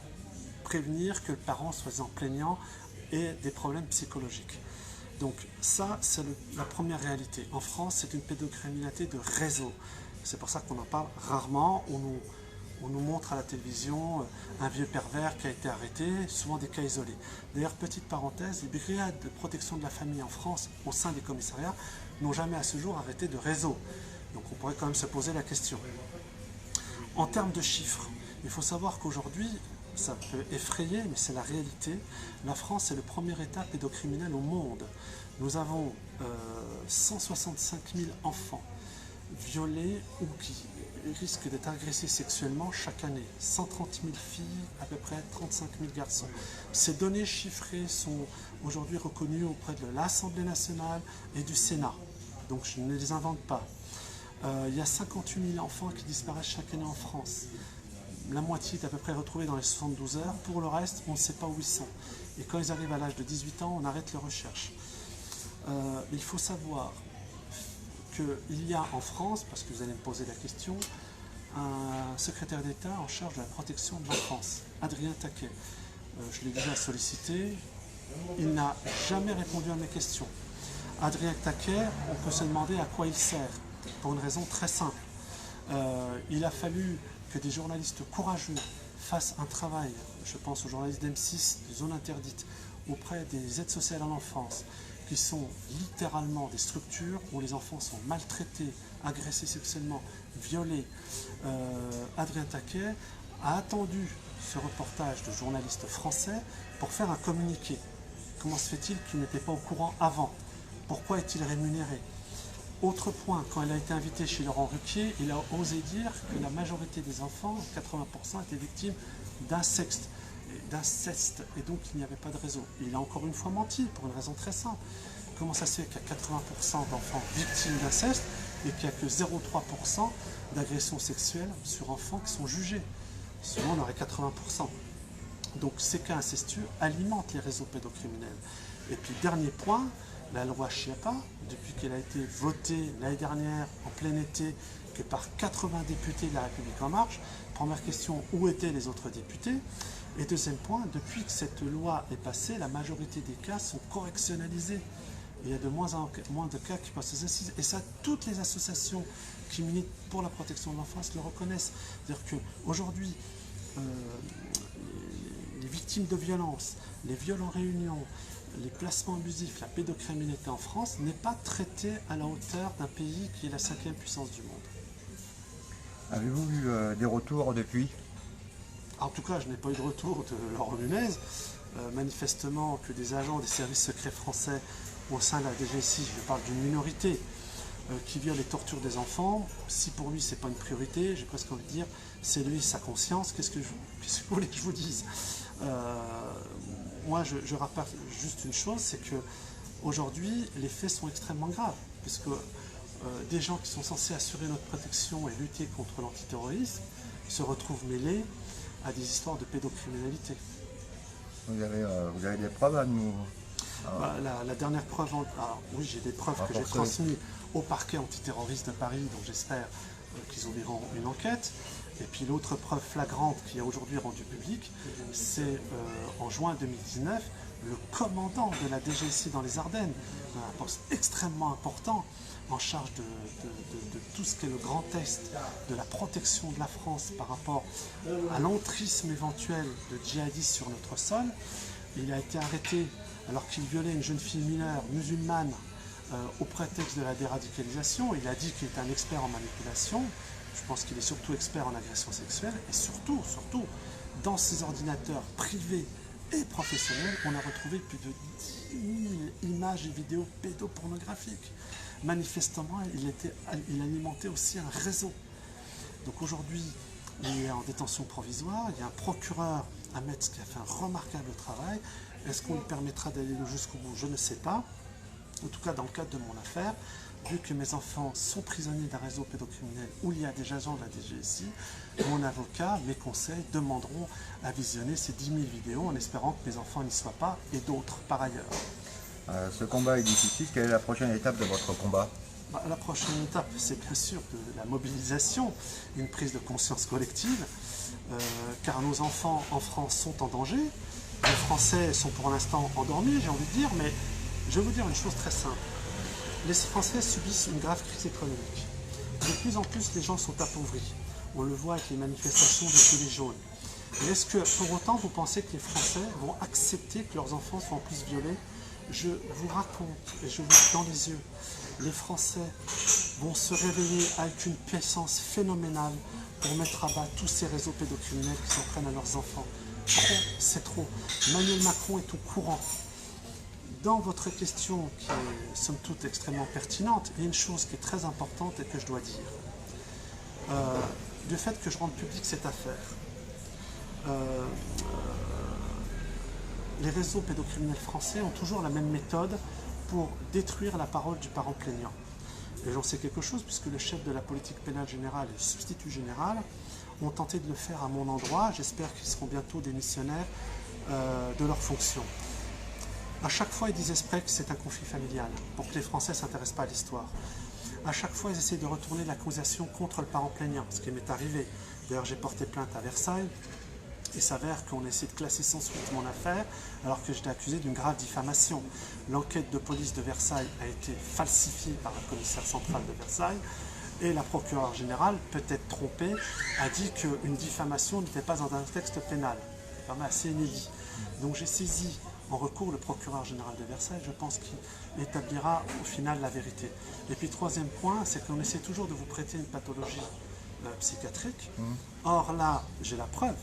prévenir que le parent, soi-disant plaignant, ait des problèmes psychologiques. Donc ça, c'est la première réalité. En France, c'est une pédocriminalité de réseau. C'est pour ça qu'on en parle rarement. On nous montre à la télévision un vieux pervers qui a été arrêté, souvent des cas isolés. D'ailleurs, petite parenthèse, les brigades de protection de la famille en France, au sein des commissariats, n'ont jamais à ce jour arrêté de réseau. Donc on pourrait quand même se poser la question. En termes de chiffres, il faut savoir qu'aujourd'hui, ça peut effrayer, mais c'est la réalité, la France est le premier État pédocriminel au monde. Nous avons 165 000 enfants violés ou qui risquent d'être agressés sexuellement chaque année. 130 000 filles, à peu près 35 000 garçons. Ces données chiffrées sont aujourd'hui reconnues auprès de l'Assemblée nationale et du Sénat. Donc je ne les invente pas. Il y a 58 000 enfants qui disparaissent chaque année en France. La moitié est à peu près retrouvée dans les 72 heures. Pour le reste, on ne sait pas où ils sont. Et quand ils arrivent à l'âge de 18 ans, on arrête les recherches. Il faut savoir qu'il y a en France, parce que vous allez me poser la question, un secrétaire d'État en charge de la protection de l'enfance, Adrien Taquet. Je l'ai déjà sollicité, il n'a jamais répondu à mes questions. Adrien Taquet, on peut se demander à quoi il sert, pour une raison très simple. Il a fallu que des journalistes courageux fassent un travail, je pense aux journalistes d'M6, des zones interdites, auprès des aides sociales à l'enfance, qui sont littéralement des structures où les enfants sont maltraités, agressés sexuellement, violés. Adrien Taquet a attendu ce reportage de journalistes français pour faire un communiqué. Comment se fait-il qu'il n'était pas au courant avant? Pourquoi est-il rémunéré? Autre point, quand il a été invité chez Laurent Ruquier, il a osé dire que la majorité des enfants, 80%, étaient victimes d'inceste. Et donc il n'y avait pas de réseau. Et il a encore une fois menti, pour une raison très simple. Comment ça se fait qu'il y a 80% d'enfants victimes d'inceste et qu'il n'y a que 0,3% d'agressions sexuelles sur enfants qui sont jugés? Souvent on aurait 80%. Donc ces cas incestueux alimentent les réseaux pédocriminels. Et puis dernier point, la loi Schiappa, depuis qu'elle a été votée l'année dernière en plein été, que par 80 députés de la République En Marche, première question, où étaient les autres députés? Et deuxième point, depuis que cette loi est passée, la majorité des cas sont correctionnalisés. Il y a de moins en moins de cas qui passent aux assises. Et ça, toutes les associations qui militent pour la protection de l'enfance le reconnaissent. C'est-à-dire qu'aujourd'hui, les victimes de violences, les viols en réunion, les placements abusifs, la pédocriminalité en France n'est pas traitée à la hauteur d'un pays qui est la 5e puissance du monde. Avez-vous eu des retours depuis? En tout cas, je n'ai pas eu de retour de Laurent Nunez. Manifestement, que des agents des services secrets français au sein de la DGSI, je parle d'une minorité, qui viole les tortures des enfants. Si pour lui, c'est pas une priorité, j'ai presque envie de dire, c'est lui, sa conscience. Qu'est-ce que vous voulez que je vous dise? Moi, je rappelle juste une chose, c'est que aujourd'hui, les faits sont extrêmement graves, puisque des gens qui sont censés assurer notre protection et lutter contre l'antiterrorisme se retrouvent mêlés à des histoires de pédocriminalité. Vous avez des preuves à nous... La dernière preuve, oui, j'ai des preuves que j'ai transmises au parquet antiterroriste de Paris, donc j'espère qu'ils ouvriront une enquête. Et puis l'autre preuve flagrante qui est aujourd'hui rendue publique, c'est en juin 2019, le commandant de la DGSI dans les Ardennes, un poste extrêmement important, en charge de tout ce qui est le Grand Est, de la protection de la France par rapport à l'entrisme éventuel de djihadistes sur notre sol. Il a été arrêté alors qu'il violait une jeune fille mineure musulmane au prétexte de la déradicalisation. Il a dit qu'il était un expert en manipulation. Je pense qu'il est surtout expert en agression sexuelle. Et surtout, dans ses ordinateurs privés et professionnels, on a retrouvé plus de 10 000 images et vidéos pédopornographiques. Manifestement, il alimentait aussi un réseau. Donc aujourd'hui, il est en détention provisoire. Il y a un procureur à Metz qui a fait un remarquable travail. Est-ce qu'on lui permettra d'aller jusqu'au bout? Je ne sais pas. En tout cas, dans le cadre de mon affaire, vu que mes enfants sont prisonniers d'un réseau pédocriminel où il y a des agents de la DGSI, mon avocat, mes conseils demanderont à visionner ces 10 000 vidéos en espérant que mes enfants n'y soient pas et d'autres par ailleurs. Ce combat est difficile. Quelle est la prochaine étape de votre combat? La prochaine étape, c'est bien sûr la mobilisation, une prise de conscience collective, car nos enfants en France sont en danger. Les Français sont pour l'instant endormis, j'ai envie de dire, mais je vais vous dire une chose très simple. Les Français subissent une grave crise économique. De plus en plus, les gens sont appauvris. On le voit avec les manifestations des Gilets jaunes. Mais est-ce que, pour autant, vous pensez que les Français vont accepter que leurs enfants soient en plus violés? Je vous raconte, et je vous dis dans les yeux, les Français vont se réveiller avec une puissance phénoménale pour mettre à bas tous ces réseaux pédocriminels qui s'en prennent à leurs enfants. Trop, c'est trop. Emmanuel Macron est au courant. Dans votre question, qui est somme toute extrêmement pertinente, il y a une chose qui est très importante et que je dois dire. Du fait que je rende publique cette affaire, les réseaux pédocriminels français ont toujours la même méthode pour détruire la parole du parent plaignant. Et j'en sais quelque chose puisque le chef de la politique pénale générale et le substitut général ont tenté de le faire à mon endroit. J'espère qu'ils seront bientôt démissionnaires de leurs fonctions. À chaque fois, ils disent exprès que c'est un conflit familial, pour que les Français ne s'intéressent pas à l'histoire. À chaque fois, ils essaient de retourner l'accusation contre le parent plaignant, ce qui m'est arrivé. D'ailleurs, j'ai porté plainte à Versailles. Il s'avère qu'on essaie de classer sans suite mon affaire, alors que j'étais accusé d'une grave diffamation. L'enquête de police de Versailles a été falsifiée par la commissaire centrale de Versailles, et la procureure générale, peut-être trompée, a dit qu'une diffamation n'était pas dans un texte pénal. C'est quand même assez inédit. Donc j'ai saisi en recours le procureur général de Versailles, je pense qu'il établira au final la vérité. Et puis troisième point, c'est qu'on essaie toujours de vous prêter une pathologie psychiatrique. Or là, j'ai la preuve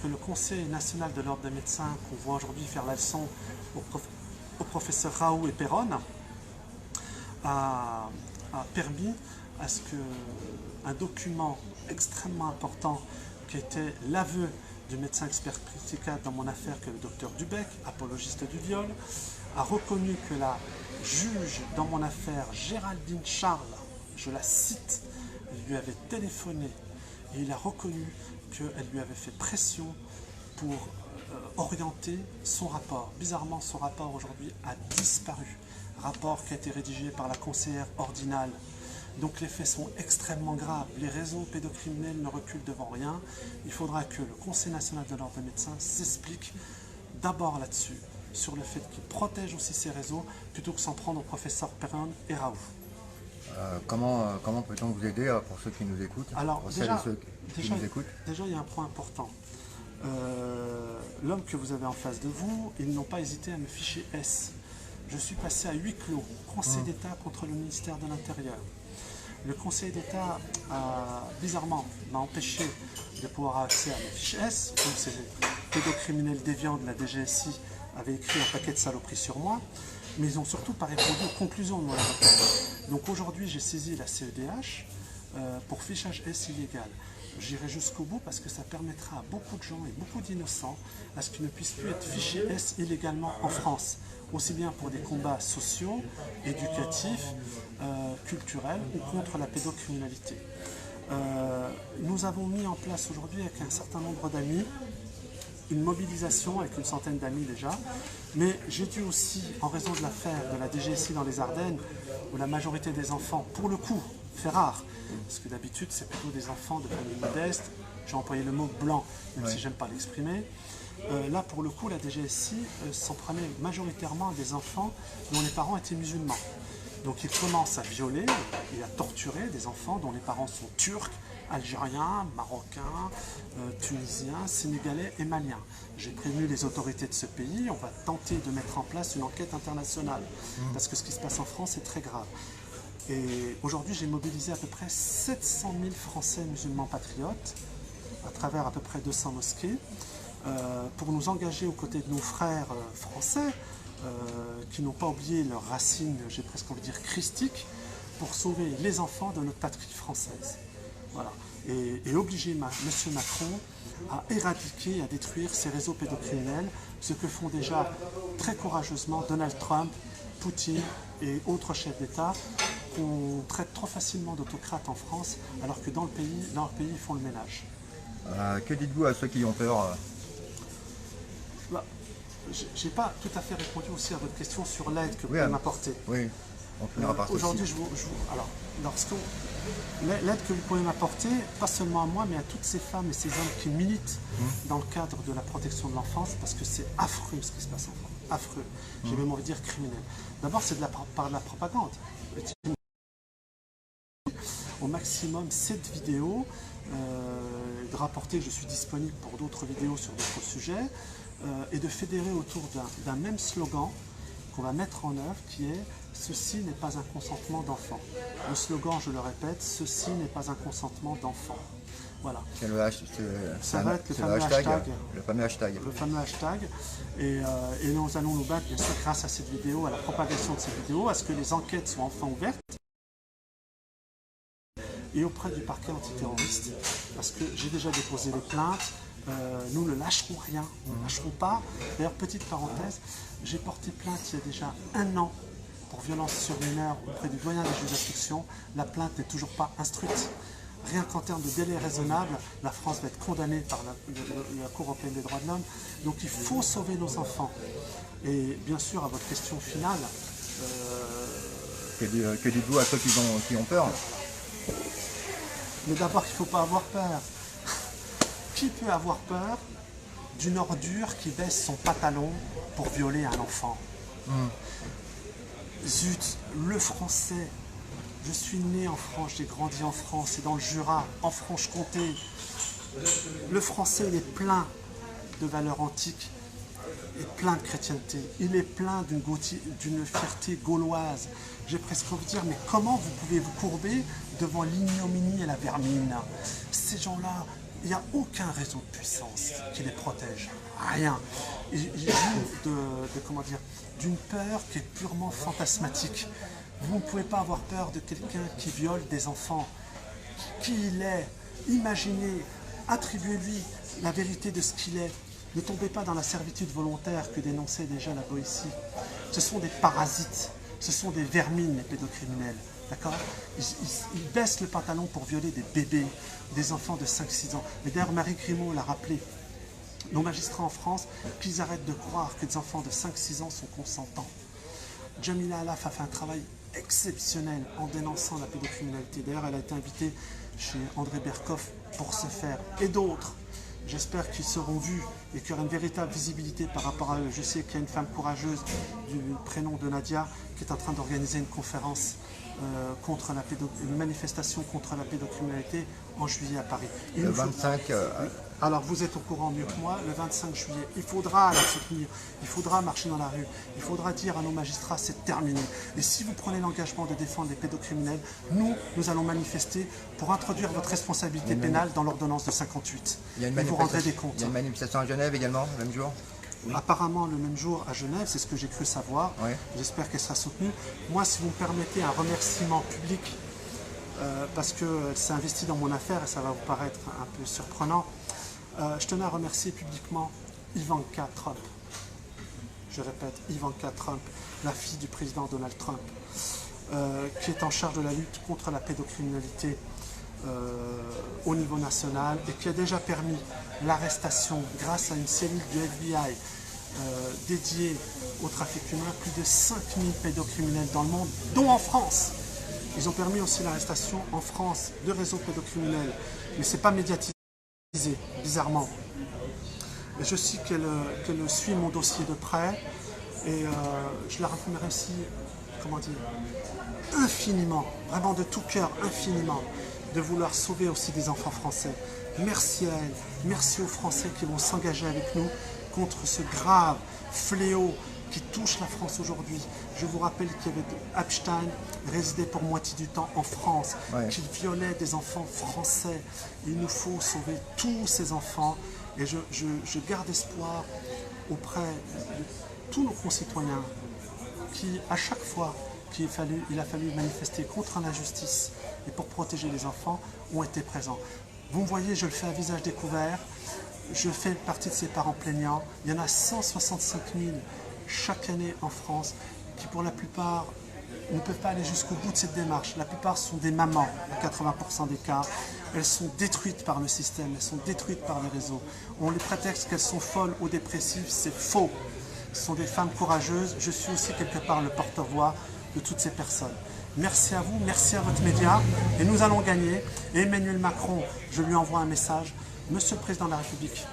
que le Conseil national de l'ordre des médecins, qu'on voit aujourd'hui faire la leçon au professeur Raoult et Perron, a permis à ce qu'un document extrêmement important qui était l'aveu du médecin expert psychiatre dans mon affaire, que le docteur Dubec, apologiste du viol, a reconnu que la juge dans mon affaire, Géraldine Charles, je la cite, lui avait téléphoné et il a reconnu qu'elle lui avait fait pression pour orienter son rapport. Bizarrement, son rapport aujourd'hui a disparu. Rapport qui a été rédigé par la conseillère ordinale. Donc les faits sont extrêmement graves. Les réseaux pédocriminels ne reculent devant rien. Il faudra que le Conseil national de l'ordre des médecins s'explique d'abord là-dessus, sur le fait qu'il protège aussi ces réseaux, plutôt que s'en prendre aux professeurs Perron et Raoult. Comment peut-on vous aider pour ceux qui nous écoutent? Alors déjà, déjà, il y a un point important. L'homme que vous avez en face de vous, ils n'ont pas hésité à me ficher S. Je suis passé à huis clos, Conseil d'État contre le ministère de l'Intérieur. Le Conseil d'État, bizarrement, m'a empêché de pouvoir avoir accès à mes fiches S. Donc ces pédocriminels déviants de la DGSI avaient écrit un paquet de saloperies sur moi, mais ils n'ont surtout pas répondu aux conclusions de mon avocat. Donc aujourd'hui, j'ai saisi la CEDH pour fichage S illégal. J'irai jusqu'au bout parce que ça permettra à beaucoup de gens et beaucoup d'innocents à ce qu'ils ne puissent plus être fichés S illégalement en France, aussi bien pour des combats sociaux, éducatifs, culturels ou contre la pédocriminalité. Nous avons mis en place aujourd'hui avec un certain nombre d'amis une mobilisation avec une centaine d'amis déjà, mais j'ai dû aussi, en raison de l'affaire de la DGSI dans les Ardennes, où la majorité des enfants, pour le coup, fait rare, parce que d'habitude c'est plutôt des enfants de familles modestes, j'ai employé le mot blanc, même si j'aime pas l'exprimer. Là pour le coup la DGSI s'en prenait majoritairement à des enfants dont les parents étaient musulmans. Donc ils commencent à violer et à torturer des enfants dont les parents sont turcs, algériens, marocains, tunisiens, sénégalais et maliens. J'ai prévenu les autorités de ce pays, on va tenter de mettre en place une enquête internationale, parce que ce qui se passe en France est très grave. Et aujourd'hui, j'ai mobilisé à peu près 700 000 Français musulmans patriotes, à travers à peu près 200 mosquées, pour nous engager aux côtés de nos frères français, qui n'ont pas oublié leurs racines, j'ai presque envie de dire christiques, pour sauver les enfants de notre patrie française. Voilà. Et obliger M. Macron à éradiquer, à détruire ces réseaux pédocriminels, ce que font déjà très courageusement Donald Trump, Poutine et autres chefs d'État qu'on traite trop facilement d'autocrates en France, alors que dans leur pays, ils font le ménage. Que dites-vous à ceux qui ont peur J'ai pas tout à fait répondu aussi à votre question sur l'aide que vous pouvez m'apporter. Oui, on finira par aujourd'hui, alors, l'aide que vous pouvez m'apporter, pas seulement à moi, mais à toutes ces femmes et ces hommes qui militent dans le cadre de la protection de l'enfance, parce que c'est affreux ce qui se passe en France. Affreux. J'ai même envie de dire criminel. D'abord, c'est par de la propagande. Au maximum 7 vidéos, de rapporter que je suis disponible pour d'autres vidéos sur d'autres sujets, et de fédérer autour d'un même slogan qu'on va mettre en œuvre qui est « Ceci n'est pas un consentement d'enfant ». Le slogan, je le répète, « Ceci n'est pas un consentement d'enfant ». Voilà. Ça va être le fameux hashtag. Le fameux hashtag. Et nous allons nous battre, bien sûr, grâce à cette vidéo, à la propagation de cette vidéo, à ce que les enquêtes soient enfin ouvertes. Et auprès du parquet antiterroriste, parce que j'ai déjà déposé les plaintes, nous ne lâcherons rien, nous ne lâcherons pas. D'ailleurs, petite parenthèse, j'ai porté plainte il y a déjà 1 an pour violence sur mineurs auprès du doyen des juges d'instruction. La plainte n'est toujours pas instruite. Rien qu'en termes de délai raisonnable, la France va être condamnée par la Cour européenne des droits de l'homme. Donc il faut sauver nos enfants. Et bien sûr, à votre question finale... Que dites-vous à ceux qui ont peur? Mais d'abord, il ne faut pas avoir peur. Qui peut avoir peur d'une ordure qui baisse son pantalon pour violer un enfant? Zut, le français, je suis né en France, j'ai grandi en France, et dans le Jura, en Franche-Comté. Le français, il est plein de valeurs antiques, il est plein de chrétienté, il est plein d'une fierté gauloise. J'ai presque envie de dire, mais comment vous pouvez vous courber devant l'ignominie et la vermine? Ces gens-là, il n'y a aucun réseau de puissance qui les protège. Rien. Ils jouent d'une peur qui est purement fantasmatique. Vous ne pouvez pas avoir peur de quelqu'un qui viole des enfants. Qui il est? Imaginez, attribuez-lui la vérité de ce qu'il est. Ne tombez pas dans la servitude volontaire que dénonçait déjà la Boétie. Ce sont des parasites, ce sont des vermines, les pédocriminels. D'accord? Ils baissent le pantalon pour violer des bébés, des enfants de 5-6 ans. Et d'ailleurs, Marie Grimaud l'a rappelé. Nos magistrats en France, qu'ils arrêtent de croire que des enfants de 5-6 ans sont consentants. Jamila Alaf a fait un travail exceptionnel en dénonçant la pédocriminalité. D'ailleurs, elle a été invitée chez André Berkoff pour ce faire. Et d'autres. J'espère qu'ils seront vus et qu'il y aura une véritable visibilité par rapport à eux. Je sais qu'il y a une femme courageuse du prénom de Nadia qui est en train d'organiser une conférence une manifestation contre la pédocriminalité en juillet à Paris. Le 25 Alors vous êtes au courant mieux que moi, le 25 juillet, il faudra la soutenir, il faudra marcher dans la rue, il faudra dire à nos magistrats c'est terminé. Et si vous prenez l'engagement de défendre les pédocriminels, nous allons manifester pour introduire votre responsabilité pénale dans l'ordonnance de 58. Et vous rendrez des comptes. Il y a une manifestation à Genève également, le même jour? Oui. Apparemment le même jour à Genève, c'est ce que j'ai cru savoir. Oui. J'espère qu'elle sera soutenue. Moi, si vous me permettez un remerciement public, parce qu'elle s'est investie dans mon affaire et ça va vous paraître un peu surprenant, je tenais à remercier publiquement Ivanka Trump. Je répète, Ivanka Trump, la fille du président Donald Trump, qui est en charge de la lutte contre la pédocriminalité au niveau national et qui a déjà permis l'arrestation, grâce à une cellule du FBI dédiée au trafic humain, plus de 5000 pédocriminels dans le monde, dont en France. Ils ont permis aussi l'arrestation en France de réseaux pédocriminels, mais ce n'est pas médiatisé, bizarrement. Et je sais qu'elle suit mon dossier de près et je la remercie, comment dire, infiniment, vraiment de tout cœur, infiniment, de vouloir sauver aussi des enfants français. Merci à elle, merci aux Français qui vont s'engager avec nous contre ce grave fléau qui touche la France aujourd'hui. Je vous rappelle qu'il y avait Epstein, résidait pour moitié du temps en France, qu'il violait des enfants français. Il nous faut sauver tous ces enfants et je garde espoir auprès de tous nos concitoyens qui, à chaque fois qu'il a fallu manifester contre l'injustice et pour protéger les enfants, ont été présents. Vous me voyez, je le fais à visage découvert, je fais partie de ces parents plaignants. Il y en a 165 000 chaque année en France qui, pour la plupart, ne peuvent pas aller jusqu'au bout de cette démarche. La plupart sont des mamans, à 80% des cas. Elles sont détruites par le système, elles sont détruites par les réseaux. On les prétexte qu'elles sont folles ou dépressives, c'est faux. Ce sont des femmes courageuses. Je suis aussi quelque part le porte-voix de toutes ces personnes. Merci à vous, merci à votre média, et nous allons gagner. Et Emmanuel Macron, je lui envoie un message. Monsieur le Président de la République,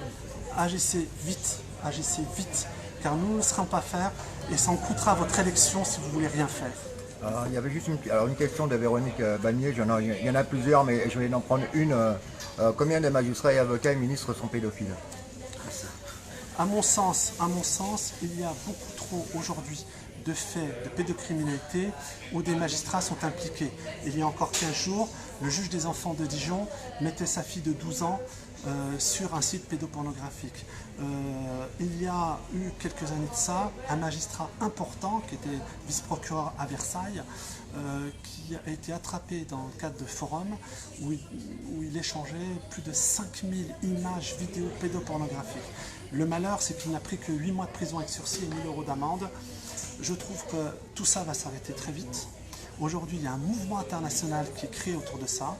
agissez vite, car nous ne serons pas faire, et ça en coûtera votre élection si vous voulez rien faire. Alors, il y avait juste une question de Véronique Bagnier, il y en a plusieurs, mais je vais en prendre une. Combien de magistrats et avocats et ministres sont pédophiles? À mon sens, il y a beaucoup trop aujourd'hui de faits de pédocriminalité où des magistrats sont impliqués. Il y a encore 15 jours, le juge des enfants de Dijon mettait sa fille de 12 ans sur un site pédopornographique. Il y a eu quelques années de ça, un magistrat important qui était vice-procureur à Versailles, qui a été attrapé dans le cadre de forums où il échangeait plus de 5000 images vidéo pédopornographiques. Le malheur, c'est qu'il n'a pris que 8 mois de prison avec sursis et 1 000 € d'amende. Je trouve que tout ça va s'arrêter très vite. Aujourd'hui, il y a un mouvement international qui est créé autour de ça.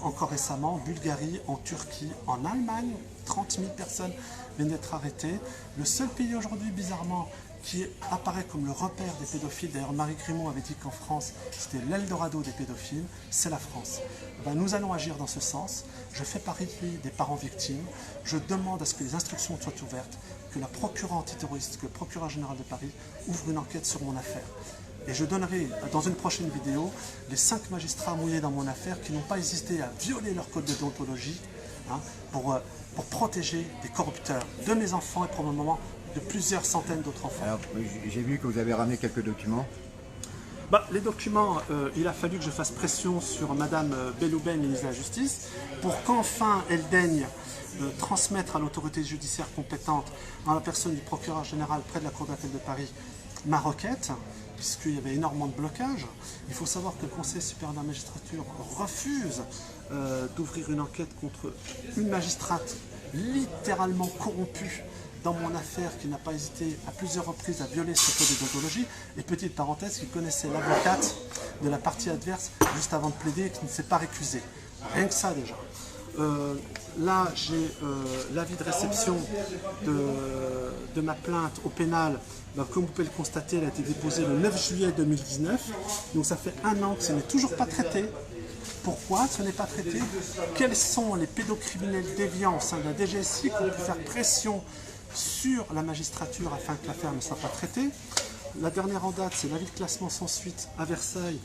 Encore récemment, en Bulgarie, en Turquie, en Allemagne, 30 000 personnes viennent d'être arrêtées. Le seul pays aujourd'hui, bizarrement, qui apparaît comme le repère des pédophiles, d'ailleurs Marie Grimaud avait dit qu'en France, c'était l'Eldorado des pédophiles, c'est la France. Nous allons agir dans ce sens. Je fais partie des parents victimes. Je demande à ce que les instructions soient ouvertes, que la procureure antiterroriste, que le procureur général de Paris ouvre une enquête sur mon affaire. Et je donnerai dans une prochaine vidéo les 5 magistrats mouillés dans mon affaire qui n'ont pas hésité à violer leur code de déontologie pour protéger des corrupteurs de mes enfants et probablement de plusieurs centaines d'autres enfants. Alors, j'ai vu que vous avez ramené quelques documents. Les documents, il a fallu que je fasse pression sur Madame Belloubet, ministre de la Justice, pour qu'enfin elle daigne transmettre à l'autorité judiciaire compétente, en la personne du procureur général près de la Cour d'appel de Paris, ma requête, puisqu'il y avait énormément de blocages. Il faut savoir que le Conseil supérieur de la magistrature refuse d'ouvrir une enquête contre une magistrate littéralement corrompue dans mon affaire, qui n'a pas hésité à plusieurs reprises à violer ce code de déontologie. Et petite parenthèse, qui connaissait l'avocate de la partie adverse juste avant de plaider et qui ne s'est pas récusée. Rien que ça déjà. Là, j'ai l'avis de réception de ma plainte au pénal. Comme vous pouvez le constater, elle a été déposée le 9 juillet 2019. Donc ça fait 1 an que ce n'est toujours pas traité. Pourquoi ce n'est pas traité? Quels sont les pédocriminels déviants au sein de la DGSI qui ont pu faire pression sur la magistrature afin que l'affaire ne soit pas traitée? La dernière en date, c'est l'avis de classement sans suite à Versailles,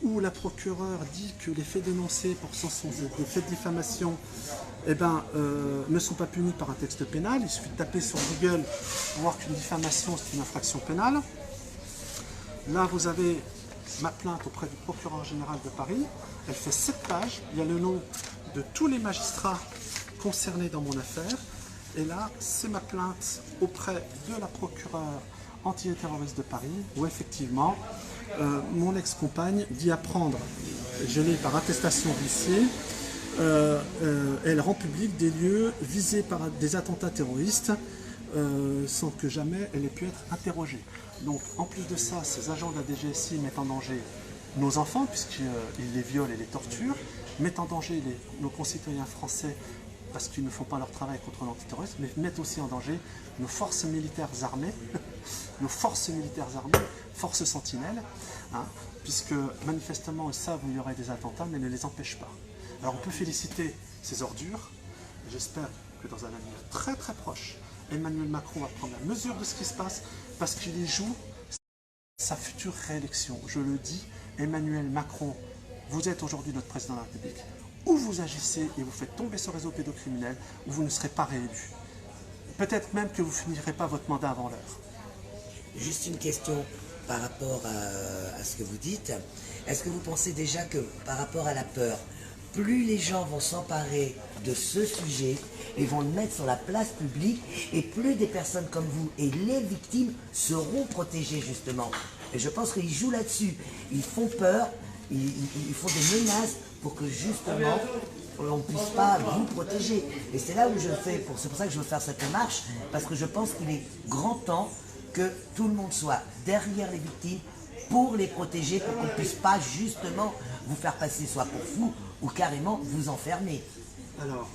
où la procureure dit que les faits dénoncés pour des faits de diffamation ne sont pas punis par un texte pénal. Il suffit de taper sur Google pour voir qu'une diffamation c'est une infraction pénale. Là vous avez ma plainte auprès du procureur général de Paris. Elle fait 7 pages. Il y a le nom de tous les magistrats concernés dans mon affaire. Et là, c'est ma plainte auprès de la procureure antiterroriste de Paris, où effectivement, mon ex-compagne dit apprendre, je l'ai par attestation d'huissier, elle rend public des lieux visés par des attentats terroristes sans que jamais elle ait pu être interrogée. Donc, en plus de ça, ces agents de la DGSI mettent en danger nos enfants, puisqu'ils les violent et les torturent, mettent en danger nos concitoyens français parce qu'ils ne font pas leur travail contre l'antiterrorisme, mais mettent aussi en danger nos forces militaires armées, forces sentinelles, puisque manifestement ils savent où il y aurait des attentats, mais ne les empêchent pas. Alors on peut féliciter ces ordures, et j'espère que dans un avenir très très proche, Emmanuel Macron va prendre la mesure de ce qui se passe, parce qu'il y joue sa future réélection. Je le dis, Emmanuel Macron, vous êtes aujourd'hui notre président de la République. Ou vous agissez et vous faites tomber ce réseau pédocriminel, ou vous ne serez pas réélu. Peut-être même que vous ne finirez pas votre mandat avant l'heure. Juste une question par rapport à ce que vous dites. Est-ce que vous pensez déjà que par rapport à la peur, plus les gens vont s'emparer de ce sujet et vont le mettre sur la place publique, et plus des personnes comme vous et les victimes seront protégées justement. Et je pense qu'ils jouent là-dessus. Ils font peur, ils font des menaces pour que justement on ne puisse pas vous protéger. Et c'est là où c'est pour ça que je veux faire cette démarche, parce que je pense qu'il est grand temps que tout le monde soit derrière les victimes pour les protéger, pour qu'on ne puisse pas justement vous faire passer soit pour fou ou carrément vous enfermer. Alors,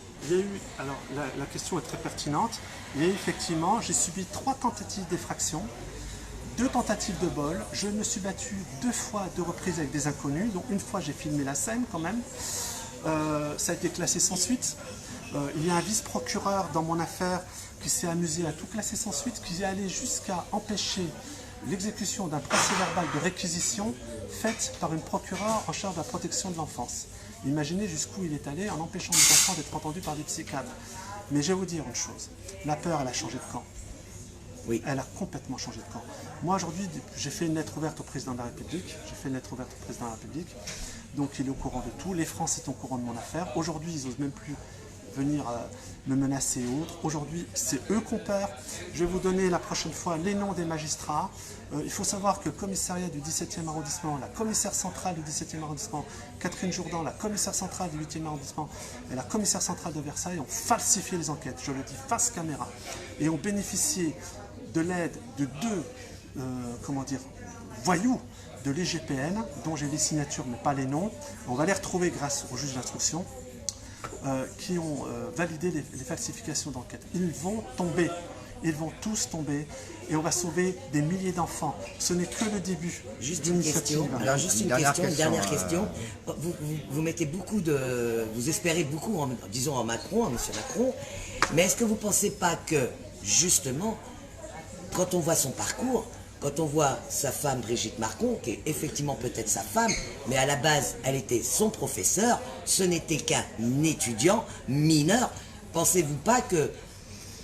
la question est très pertinente. Et effectivement, j'ai subi 3 tentatives d'effraction, 2 tentatives de vol. Je me suis battu 2 fois à 2 reprises avec des inconnus. Donc une fois, j'ai filmé la scène quand même. Ça a été classé sans suite. Il y a un vice-procureur dans mon affaire qui s'est amusé à tout classer sans suite, qui est allé jusqu'à empêcher l'exécution d'un procès-verbal de réquisition faite par une procureure en charge de la protection de l'enfance. Imaginez jusqu'où il est allé en empêchant les enfants d'être entendus par des psychiatres. Mais je vais vous dire une chose, la peur, elle a changé de camp. Oui. Elle a complètement changé de camp. Moi aujourd'hui, j'ai fait une lettre ouverte au président de la République, donc il est au courant de tout, les Français sont au courant de mon affaire. Aujourd'hui, ils n'osent même plus venir me menacer et autres. Aujourd'hui, c'est eux qu'on peur. Je vais vous donner la prochaine fois les noms des magistrats. Il faut savoir que le commissariat du 17e arrondissement, la commissaire centrale du 17e arrondissement, Catherine Jourdan, la commissaire centrale du 8e arrondissement et la commissaire centrale de Versailles ont falsifié les enquêtes, je le dis face caméra, et ont bénéficié de l'aide de 2 voyous de l'IGPN, dont j'ai les signatures mais pas les noms. On va les retrouver grâce au juge d'instruction, qui ont validé les falsifications d'enquête. Ils vont tomber, ils vont tous tomber, et on va sauver des milliers d'enfants. Ce n'est que le début. Juste une question. Alors juste une dernière question. Vous mettez beaucoup vous espérez beaucoup, disons en Macron, en M. Macron, mais est-ce que vous ne pensez pas que justement, quand on voit son parcours, quand on voit sa femme Brigitte Macron, qui est effectivement peut-être sa femme, mais à la base, elle était son professeur, ce n'était qu'un étudiant mineur, pensez-vous pas que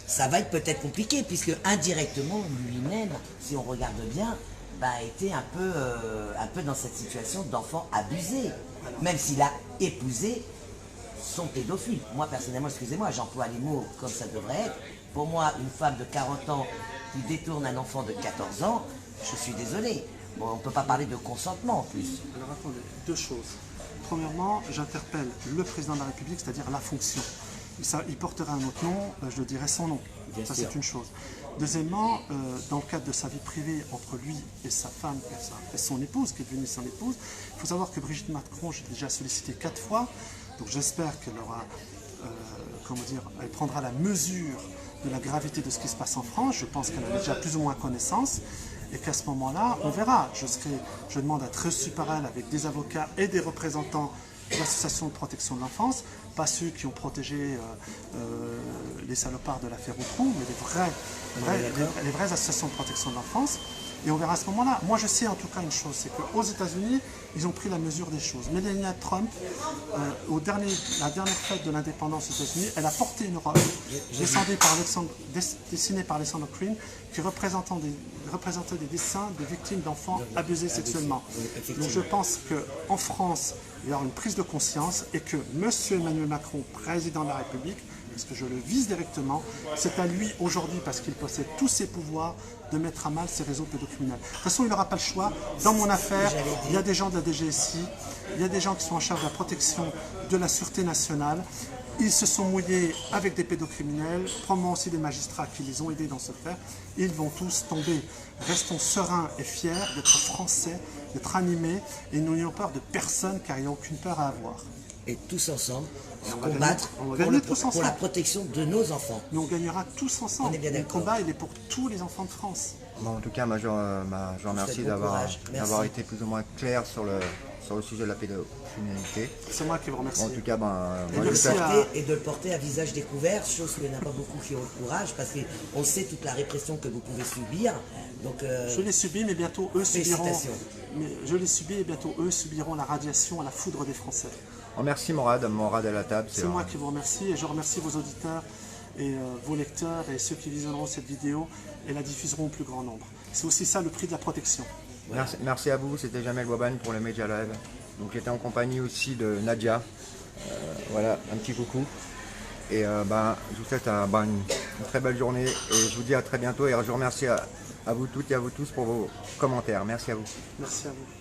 ça va être peut-être compliqué, puisque indirectement, lui-même, si on regarde bien, a été un peu dans cette situation d'enfant abusé, même s'il a épousé son pédophile. Moi, personnellement, excusez-moi, j'emploie les mots comme ça devrait être. Pour moi, une femme de 40 ans qui détourne un enfant de 14 ans, je suis désolé. Bon, on ne peut pas parler de consentement en plus. Alors attendez, 2 choses. Premièrement, j'interpelle le président de la République, c'est-à-dire la fonction. Il portera un autre nom, je dirai son nom. Bien ça, sûr. c'est une chose. Deuxièmement, dans le cadre de sa vie privée entre lui et sa femme et son épouse, qui est devenue son épouse, il faut savoir que Brigitte Macron, j'ai déjà sollicité 4 fois, donc j'espère qu'elle aura, elle prendra la mesure de la gravité de ce qui se passe en France. Je pense qu'elle a déjà plus ou moins connaissance, et qu'à ce moment-là, on verra. Je demande à être reçu par elle avec des avocats et des représentants de l'association de protection de l'enfance, pas ceux qui ont protégé les salopards de l'affaire Outreau, mais les vraies associations de protection de l'enfance. Et on verra à ce moment-là. Moi, je sais en tout cas une chose, c'est qu'aux États-Unis, ils ont pris la mesure des choses. Melania Trump, la dernière fête de l'indépendance aux États-Unis, elle a porté une robe dessinée par Alexander Green qui représentait des dessins de victimes d'enfants abusés sexuellement. Donc je pense qu'en France, il y aura une prise de conscience et que M. Emmanuel Macron, président de la République, parce que je le vise directement, c'est à lui aujourd'hui, parce qu'il possède tous ses pouvoirs, de mettre à mal ces réseaux pédocriminels. De toute façon, il n'aura pas le choix. Dans mon affaire, il y a des gens de la DGSI, il y a des gens qui sont en charge de la protection de la sûreté nationale. Ils se sont mouillés avec des pédocriminels, probablement aussi des magistrats qui les ont aidés dans ce faire. Ils vont tous tomber. Restons sereins et fiers d'être français, d'être animés, et nous n'ayons peur de personne, car il n'y a aucune peur à avoir. Et tous ensemble, combattre pour la protection de nos enfants. Mais on gagnera tous ensemble. On est bien d'accord. Le combat, il est pour tous les enfants de France. Bon, en tout cas, je vous remercie d'avoir été plus ou moins clair sur le sujet de la pédocriminalité. C'est moi qui vous remercie. En tout cas, et de le porter à visage découvert, chose qu'il n'y en a pas beaucoup qui ont le courage, parce qu'on sait toute la répression que vous pouvez subir. Donc, je l'ai subi, mais bientôt eux subiront. Je l'ai subi et bientôt eux subiront la radiation à la foudre des Français. Merci Morad à la table. C'est moi qui vous remercie et je remercie vos auditeurs et vos lecteurs et ceux qui visionneront cette vidéo et la diffuseront au plus grand nombre. C'est aussi ça le prix de la protection. Voilà. Merci à vous, c'était Jamel Bouaban pour le Media Live. Donc j'étais en compagnie aussi de Nadia. Voilà, un petit coucou. Et je vous souhaite une très belle journée et je vous dis à très bientôt et je vous remercie à vous toutes et à vous tous pour vos commentaires. Merci à vous. Merci à vous.